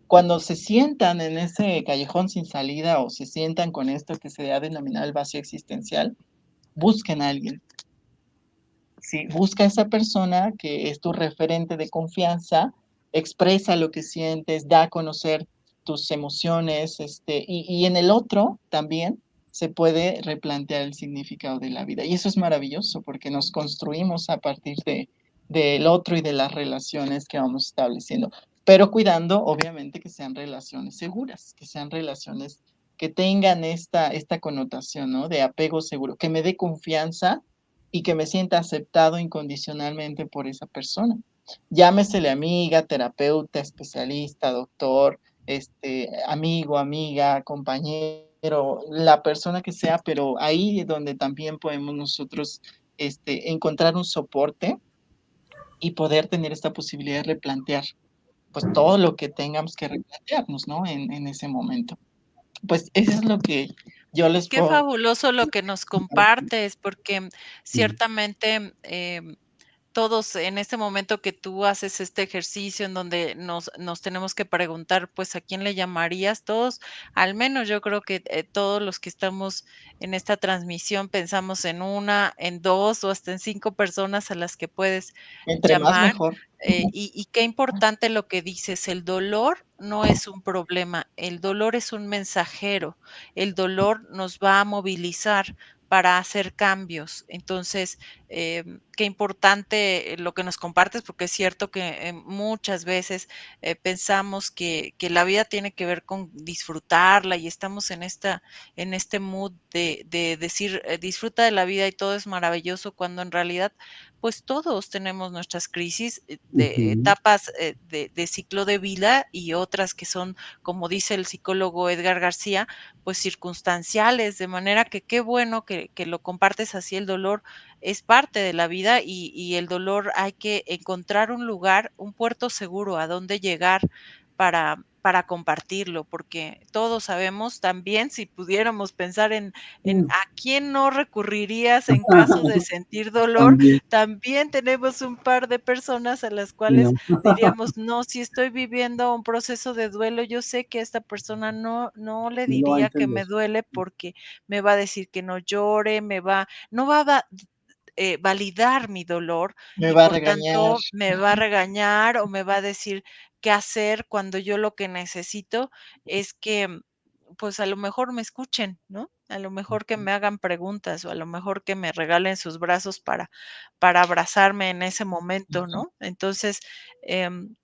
Cuando se sientan en ese callejón sin salida o se sientan con esto que se ha denominado el vacío existencial, busquen a alguien. Sí, busca a esa persona que es tu referente de confianza, expresa lo que sientes, da a conocer tus emociones, y en el otro también se puede replantear el significado de la vida. Y eso es maravilloso porque nos construimos a partir del otro y de las relaciones que vamos estableciendo, pero cuidando, obviamente, que sean relaciones seguras, que sean relaciones que tengan esta connotación, ¿no? De apego seguro, que me dé confianza y que me sienta aceptado incondicionalmente por esa persona. Llámesele amiga, terapeuta, especialista, doctor, amigo, amiga, compañero, la persona que sea, pero ahí es donde también podemos nosotros encontrar un soporte y poder tener esta posibilidad de replantear, pues, todo lo que tengamos que replantearnos, ¿no? En ese momento. Pues, eso es lo que yo les Qué puedo fabuloso lo que nos compartir. compartes, porque Sí. ciertamente, todos en este momento que tú haces este ejercicio en donde nos tenemos que preguntar, pues, ¿a quién le llamarías? Todos, al menos yo creo que, todos los que estamos en esta transmisión pensamos en una, en 2 o hasta en 5 personas a las que puedes Entre más llamar, mejor. y qué importante lo que dices, el dolor no es un problema, el dolor es un mensajero, el dolor nos va a movilizar para hacer cambios. Entonces, qué importante lo que nos compartes, porque es cierto que muchas veces pensamos que la vida tiene que ver con disfrutarla y estamos en este mood de decir disfruta de la vida y todo es maravilloso, cuando en realidad, pues todos tenemos nuestras crisis de Ujú. etapas de ciclo de vida y otras que son, como dice el psicólogo Edgar García, pues circunstanciales, de manera que qué bueno que lo compartes así, el dolor es parte de la vida y el dolor hay que encontrar un lugar, un puerto seguro a donde llegar para compartirlo, porque todos sabemos también, si pudiéramos pensar en Mm. a quién no recurrirías en caso de sentir dolor, También, también tenemos un par de personas a las sí, cuales ¿no? diríamos: "No, si estoy viviendo un proceso de duelo, yo sé que a esta persona no le No lo va a diría que entender. me duele porque me va a decir que no llore, me va no va a validar mi dolor Me y va a por regañar. tanto me va a regañar o me va a decir qué hacer cuando yo lo que necesito es que, pues, a lo mejor me escuchen, ¿no? A lo mejor que me hagan preguntas o a lo mejor que me regalen sus brazos para abrazarme en ese momento, ¿no? Entonces, em,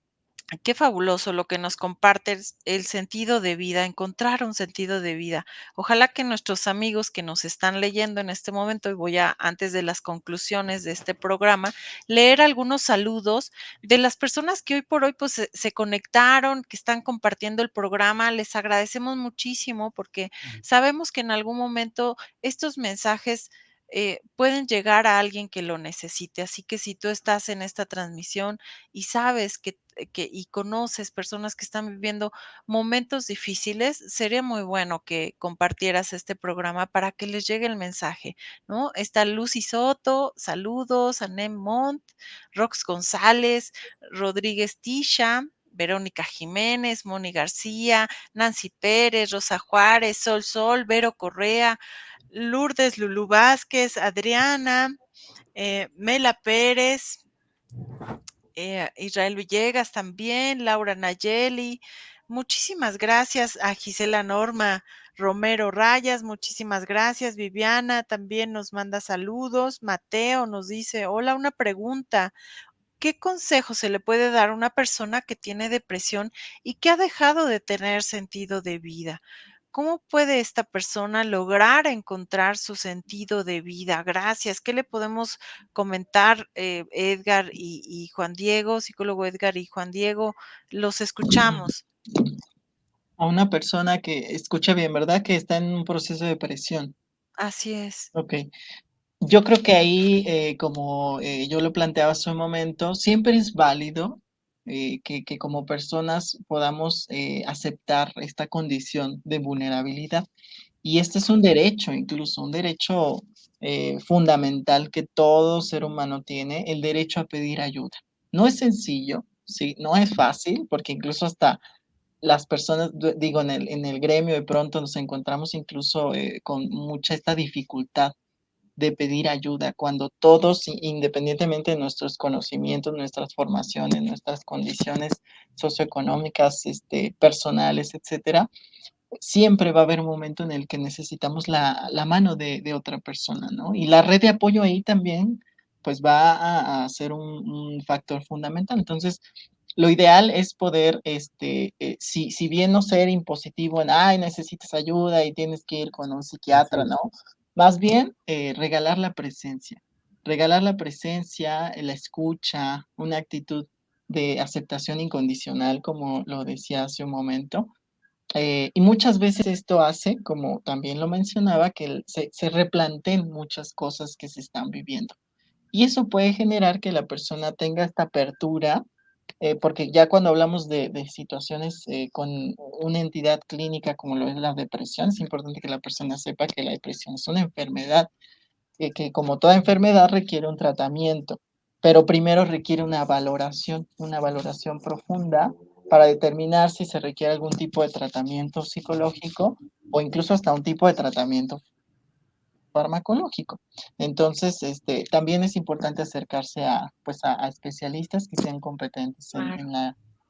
qué fabuloso lo que nos compartes, el sentido de vida, encontrar un sentido de vida. Ojalá que nuestros amigos que nos están leyendo en este momento, y voy a, antes de las conclusiones de este programa, leer algunos saludos de las personas que hoy por hoy pues se conectaron, que están compartiendo el programa. Les agradecemos muchísimo porque sabemos que en algún momento estos mensajes pueden llegar a alguien que lo necesite. Así que si tú estás en esta transmisión y sabes que y conoces personas que están viviendo momentos difíciles, sería muy bueno que compartieras este programa para que les llegue el mensaje, ¿no? Está Lucy Soto, saludos, Anem Mont, Rox González, Rodríguez Tisha, Verónica Jiménez, Moni García, Nancy Pérez, Rosa Juárez, Sol Sol, Vero Correa, Lourdes Lulú Vázquez, Adriana, Mela Pérez, Israel Villegas también, Laura Nayeli, muchísimas gracias a Gisela Norma Romero Rayas, muchísimas gracias. Viviana también nos manda saludos. Mateo nos dice, hola, una pregunta. ¿Qué consejo se le puede dar a una persona que tiene depresión y que ha dejado de tener sentido de vida? ¿Cómo puede esta persona lograr encontrar su sentido de vida? Gracias. ¿Qué le podemos comentar, Edgar y Juan Diego, psicólogo Edgar y Juan Diego? Los escuchamos. A una persona que escucha bien, ¿verdad? Que está en un proceso de depresión. Así es. Okey. Yo creo que ahí, como, yo lo planteaba hace un momento, siempre es válido, que como personas podamos, aceptar esta condición de vulnerabilidad. Y este es un derecho, incluso un derecho, fundamental que todo ser humano tiene, el derecho a pedir ayuda. No es sencillo, sí, no es fácil, porque incluso hasta las personas, digo, en el gremio de pronto nos encontramos incluso, con mucha esta dificultad de pedir ayuda, cuando todos, independientemente de nuestros conocimientos, nuestras formaciones, nuestras condiciones socioeconómicas, personales, etcétera, siempre va a haber un momento en el que necesitamos la mano de otra persona, ¿no? Y la red de apoyo ahí también pues va a ser un factor fundamental. Entonces, lo ideal es poder, si bien no ser impositivo en, ay, necesitas ayuda y tienes que ir con un Así psiquiatra, ¿no? es. Más bien, regalar la presencia, la escucha, una actitud de aceptación incondicional, como lo decía hace un momento. Y muchas veces esto hace, como también lo mencionaba, que se replanteen muchas cosas que se están viviendo. Y eso puede generar que la persona tenga esta apertura, porque ya cuando hablamos de situaciones con una entidad clínica como lo es la depresión, es importante que la persona sepa que la depresión es una enfermedad, que como toda enfermedad requiere un tratamiento, pero primero requiere una valoración profunda para determinar si se requiere algún tipo de tratamiento psicológico o incluso hasta un tipo de tratamiento farmacológico. Entonces, también es importante acercarse a, pues, a especialistas que sean competentes Claro,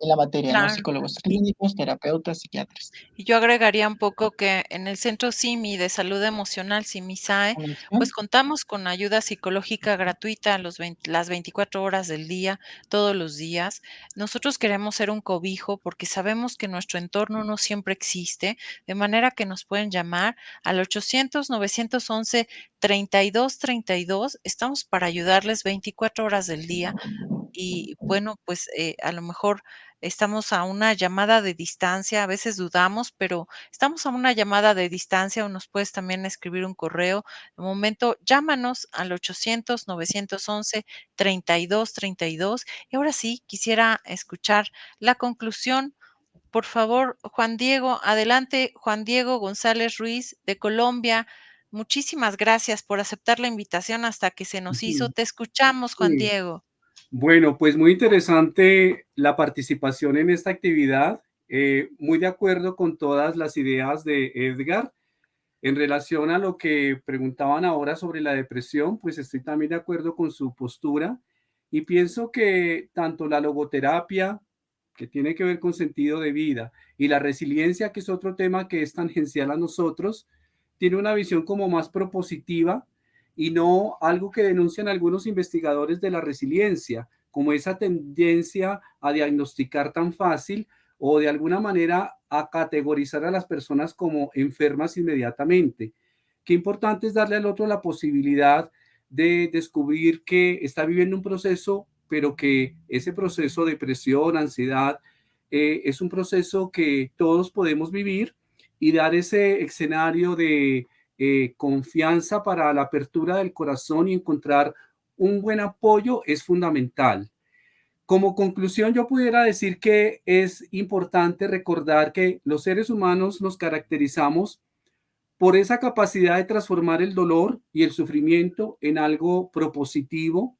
en la materia, ¿no? claro. Psicólogos clínicos, terapeutas, psiquiatras. Y yo agregaría un poco que en el Centro SIMI de Salud Emocional, SIMISAE, pues Conexión. contamos con ayuda psicológica gratuita las 24 horas del día, todos los días. Nosotros queremos ser un cobijo porque sabemos que nuestro entorno no siempre existe, de manera que nos pueden llamar al 800-911-3232. Estamos para ayudarles 24 horas del día y bueno, pues, a lo mejor estamos a una llamada de distancia, a veces dudamos, pero estamos a una llamada de distancia o nos puedes también escribir un correo. De momento, llámanos al 800-911-3232. Y ahora sí, quisiera escuchar la conclusión. Por favor, Juan Diego, adelante, Juan Diego González Ruiz de Colombia. Muchísimas gracias por aceptar la invitación hasta que se nos hizo. Ujú. Te escuchamos, Juan Sí. Diego. Bueno, pues muy interesante la participación en esta actividad. Muy de acuerdo con todas las ideas de Edgar. En relación a lo que preguntaban ahora sobre la depresión, pues estoy también de acuerdo con su postura y pienso que tanto la logoterapia, que tiene que ver con sentido de vida, y la resiliencia, que es otro tema que es tangencial a nosotros, tiene una visión como más propositiva y no algo que denuncian algunos investigadores de la resiliencia, como esa tendencia a diagnosticar tan fácil o de alguna manera a categorizar a las personas como enfermas inmediatamente. Qué importante es darle al otro la posibilidad de descubrir que está viviendo un proceso, pero que ese proceso de depresión, ansiedad, es un proceso que todos podemos vivir y dar ese escenario de confianza para la apertura del corazón y encontrar un buen apoyo es fundamental. Como conclusión, yo pudiera decir que es importante recordar que los seres humanos nos caracterizamos por esa capacidad de transformar el dolor y el sufrimiento en algo propositivo,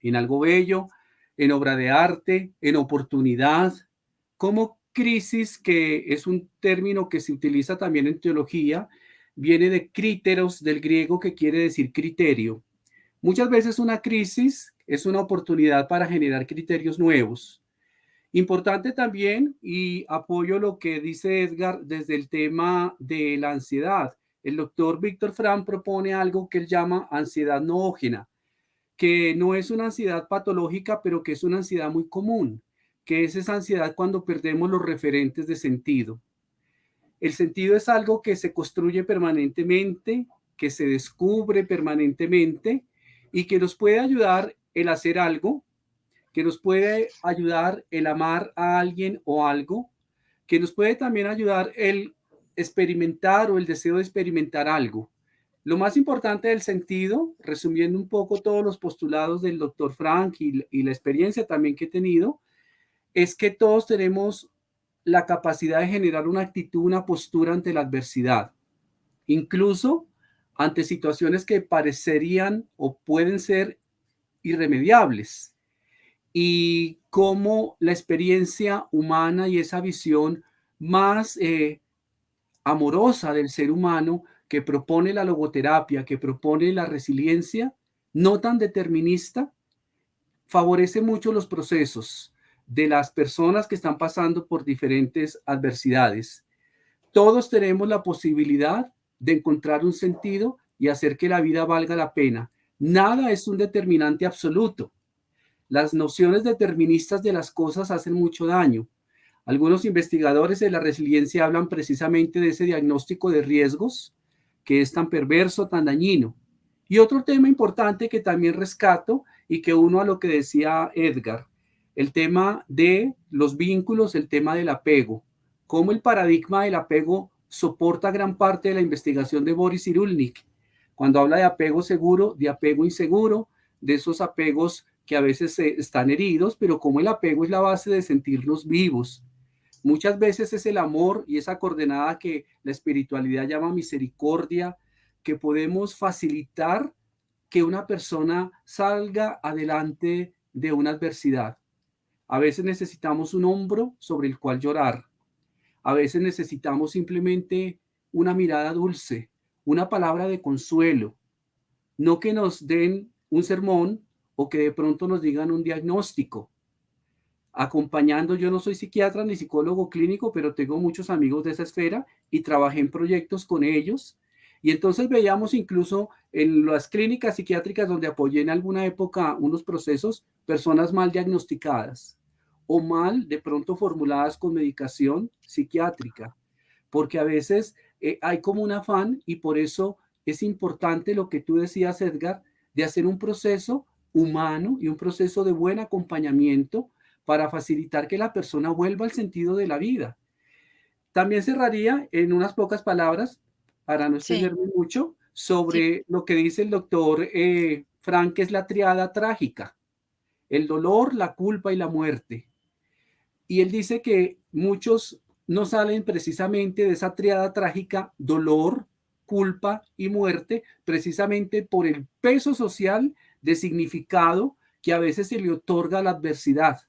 en algo bello, en obra de arte, en oportunidad, como crisis, que es un término que se utiliza también en teología, viene de críteros del griego, que quiere decir criterio. Muchas veces una crisis es una oportunidad para generar criterios nuevos. Importante también, y apoyo lo que dice Edgar desde el tema de la ansiedad. El doctor Víctor Frank propone algo que él llama ansiedad noógena, que no es una ansiedad patológica, pero que es una ansiedad muy común, que es esa ansiedad cuando perdemos los referentes de sentido. El sentido es algo que se construye permanentemente, que se descubre permanentemente y que nos puede ayudar el hacer algo, que nos puede ayudar el amar a alguien o algo, que nos puede también ayudar el experimentar o el deseo de experimentar algo. Lo más importante del sentido, resumiendo un poco todos los postulados del doctor Frank y la experiencia también que he tenido, es que todos tenemos la capacidad de generar una actitud, una postura ante la adversidad, incluso ante situaciones que parecerían o pueden ser irremediables, y cómo la experiencia humana y esa visión más amorosa del ser humano que propone la logoterapia, que propone la resiliencia, no tan determinista, favorece mucho los procesos de las personas que están pasando por diferentes adversidades. Todos tenemos la posibilidad de encontrar un sentido y hacer que la vida valga la pena. Nada es un determinante absoluto. Las nociones deterministas de las cosas hacen mucho daño. Algunos investigadores de la resiliencia hablan precisamente de ese diagnóstico de riesgos que es tan perverso, tan dañino. Y otro tema importante que también rescato y que uno a lo que decía Edgar, el tema de los vínculos, el tema del apego, cómo el paradigma del apego soporta gran parte de la investigación de Boris Cyrulnik, cuando habla de apego seguro, de apego inseguro, de esos apegos que a veces están heridos, pero como el apego es la base de sentirnos vivos. Muchas veces es el amor y esa coordenada que la espiritualidad llama misericordia, que podemos facilitar que una persona salga adelante de una adversidad. A veces necesitamos un hombro sobre el cual llorar. A veces necesitamos simplemente una mirada dulce, una palabra de consuelo, no que nos den un sermón o que de pronto nos digan un diagnóstico. Acompañando, yo no soy psiquiatra ni psicólogo clínico, pero tengo muchos amigos de esa esfera y trabajé en proyectos con ellos. Y entonces veíamos incluso en las clínicas psiquiátricas donde apoyé en alguna época unos procesos, personas mal diagnosticadas o mal de pronto formuladas con medicación psiquiátrica, porque a veces hay como un afán y por eso es importante lo que tú decías, Edgar, de hacer un proceso humano y un proceso de buen acompañamiento para facilitar que la persona vuelva al sentido de la vida. También cerraría en unas pocas palabras, para no Sí, extenderme mucho, sí, sobre lo que dice el doctor Frank, que es la triada trágica, el dolor, la culpa y la muerte. Y él dice que muchos no salen precisamente de esa triada trágica, dolor, culpa y muerte, precisamente por el peso social de significado que a veces se le otorga a la adversidad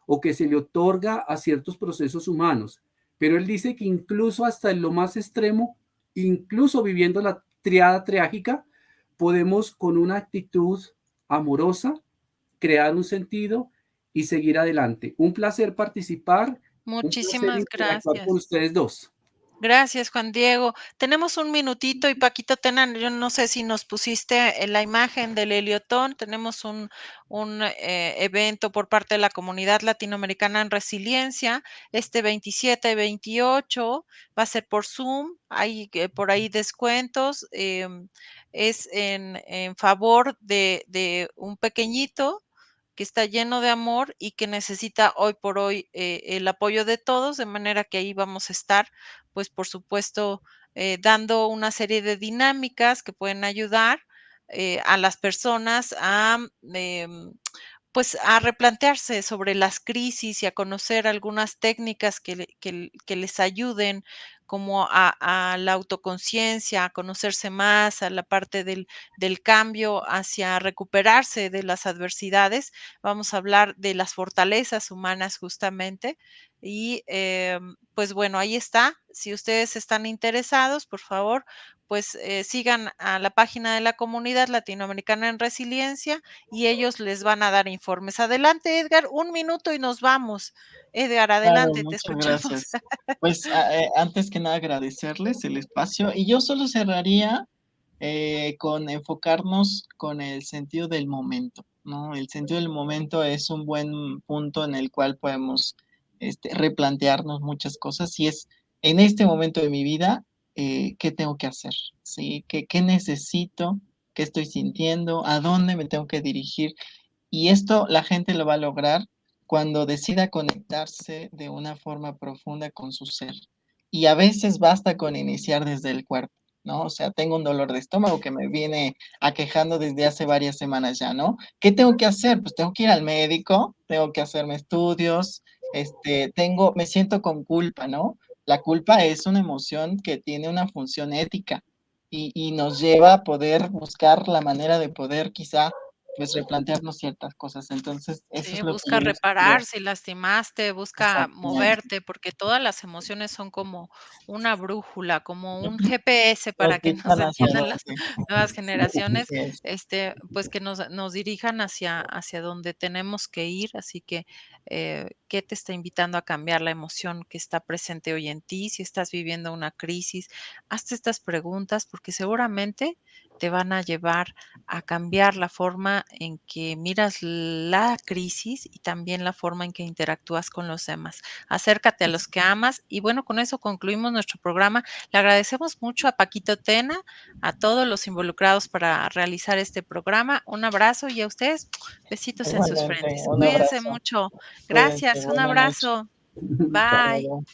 o que se le otorga a ciertos procesos humanos. Pero él dice que incluso hasta en lo más extremo, incluso viviendo la triada trágica, podemos con una actitud amorosa crear un sentido y seguir adelante. Un placer participar, un placer muchísimas interactuar con gracias. ustedes dos. Gracias, Juan Diego. Tenemos un minutito y Paquito Tenan, yo no sé si nos pusiste la imagen del Heliotón. Tenemos un evento por parte de la comunidad latinoamericana en resiliencia. Este 27 y 28 va a ser por Zoom. Hay por ahí descuentos. Es en favor de un pequeñito que está lleno de amor y que necesita hoy por hoy el apoyo de todos, de manera que ahí vamos a estar, pues por supuesto, dando una serie de dinámicas que pueden ayudar a las personas a, pues, a replantearse sobre las crisis y a conocer algunas técnicas que les ayuden como a la autoconciencia, a conocerse más, a la parte del cambio hacia recuperarse de las adversidades. Vamos a hablar de las fortalezas humanas justamente y, pues, bueno, ahí está. Si ustedes están interesados, por favor, pues, sigan a la página de la Comunidad Latinoamericana en Resiliencia y ellos les van a dar informes. Adelante, Edgar, un minuto y nos vamos. Edgar, Claro, adelante, te muchas escuchamos. gracias. Pues, antes que nada agradecerles el espacio y yo solo cerraría, con enfocarnos con el sentido del momento, ¿no? El sentido del momento es un buen punto en el cual podemos, replantearnos muchas cosas, y es, en este momento de mi vida, ¿qué tengo que hacer? ¿Sí? ¿Qué necesito? ¿Qué estoy sintiendo? ¿A dónde me tengo que dirigir? Y esto la gente lo va a lograr cuando decida conectarse de una forma profunda con su ser. Y a veces basta con iniciar desde el cuerpo, ¿no? O sea, tengo un dolor de estómago que me viene aquejando desde hace varias semanas ya, ¿no? ¿Qué tengo que hacer? Pues tengo que ir al médico, tengo que hacerme estudios, me siento con culpa, ¿no? La culpa es una emoción que tiene una función ética y nos lleva a poder buscar la manera de poder quizá pues replantearnos ciertas cosas. Entonces, eso Sí, es lo que busca yo les quiero reparar si lastimaste, busca exactamente. moverte, porque todas las emociones son como una brújula, como un GPS Nos para que nos dictan hacia entiendan las dónde. nuevas Sí, generaciones, así es. pues que nos dirijan hacia donde tenemos que ir. Así que, ¿qué te está invitando a cambiar la emoción que está presente hoy en ti? Si estás viviendo una crisis, hazte estas preguntas porque seguramente te van a llevar a cambiar la forma en que miras la crisis y también la forma en que interactúas con los demás. Acércate a los que amas y bueno, con eso concluimos nuestro programa. Le agradecemos mucho a Paquito Tena, a todos los involucrados para realizar este programa. Un abrazo y a ustedes, besitos en sus Igualmente, frentes. un Cuídense abrazo. mucho. Cuídense, Gracias, un buena noche. abrazo. Hasta Chao. Bye. luego.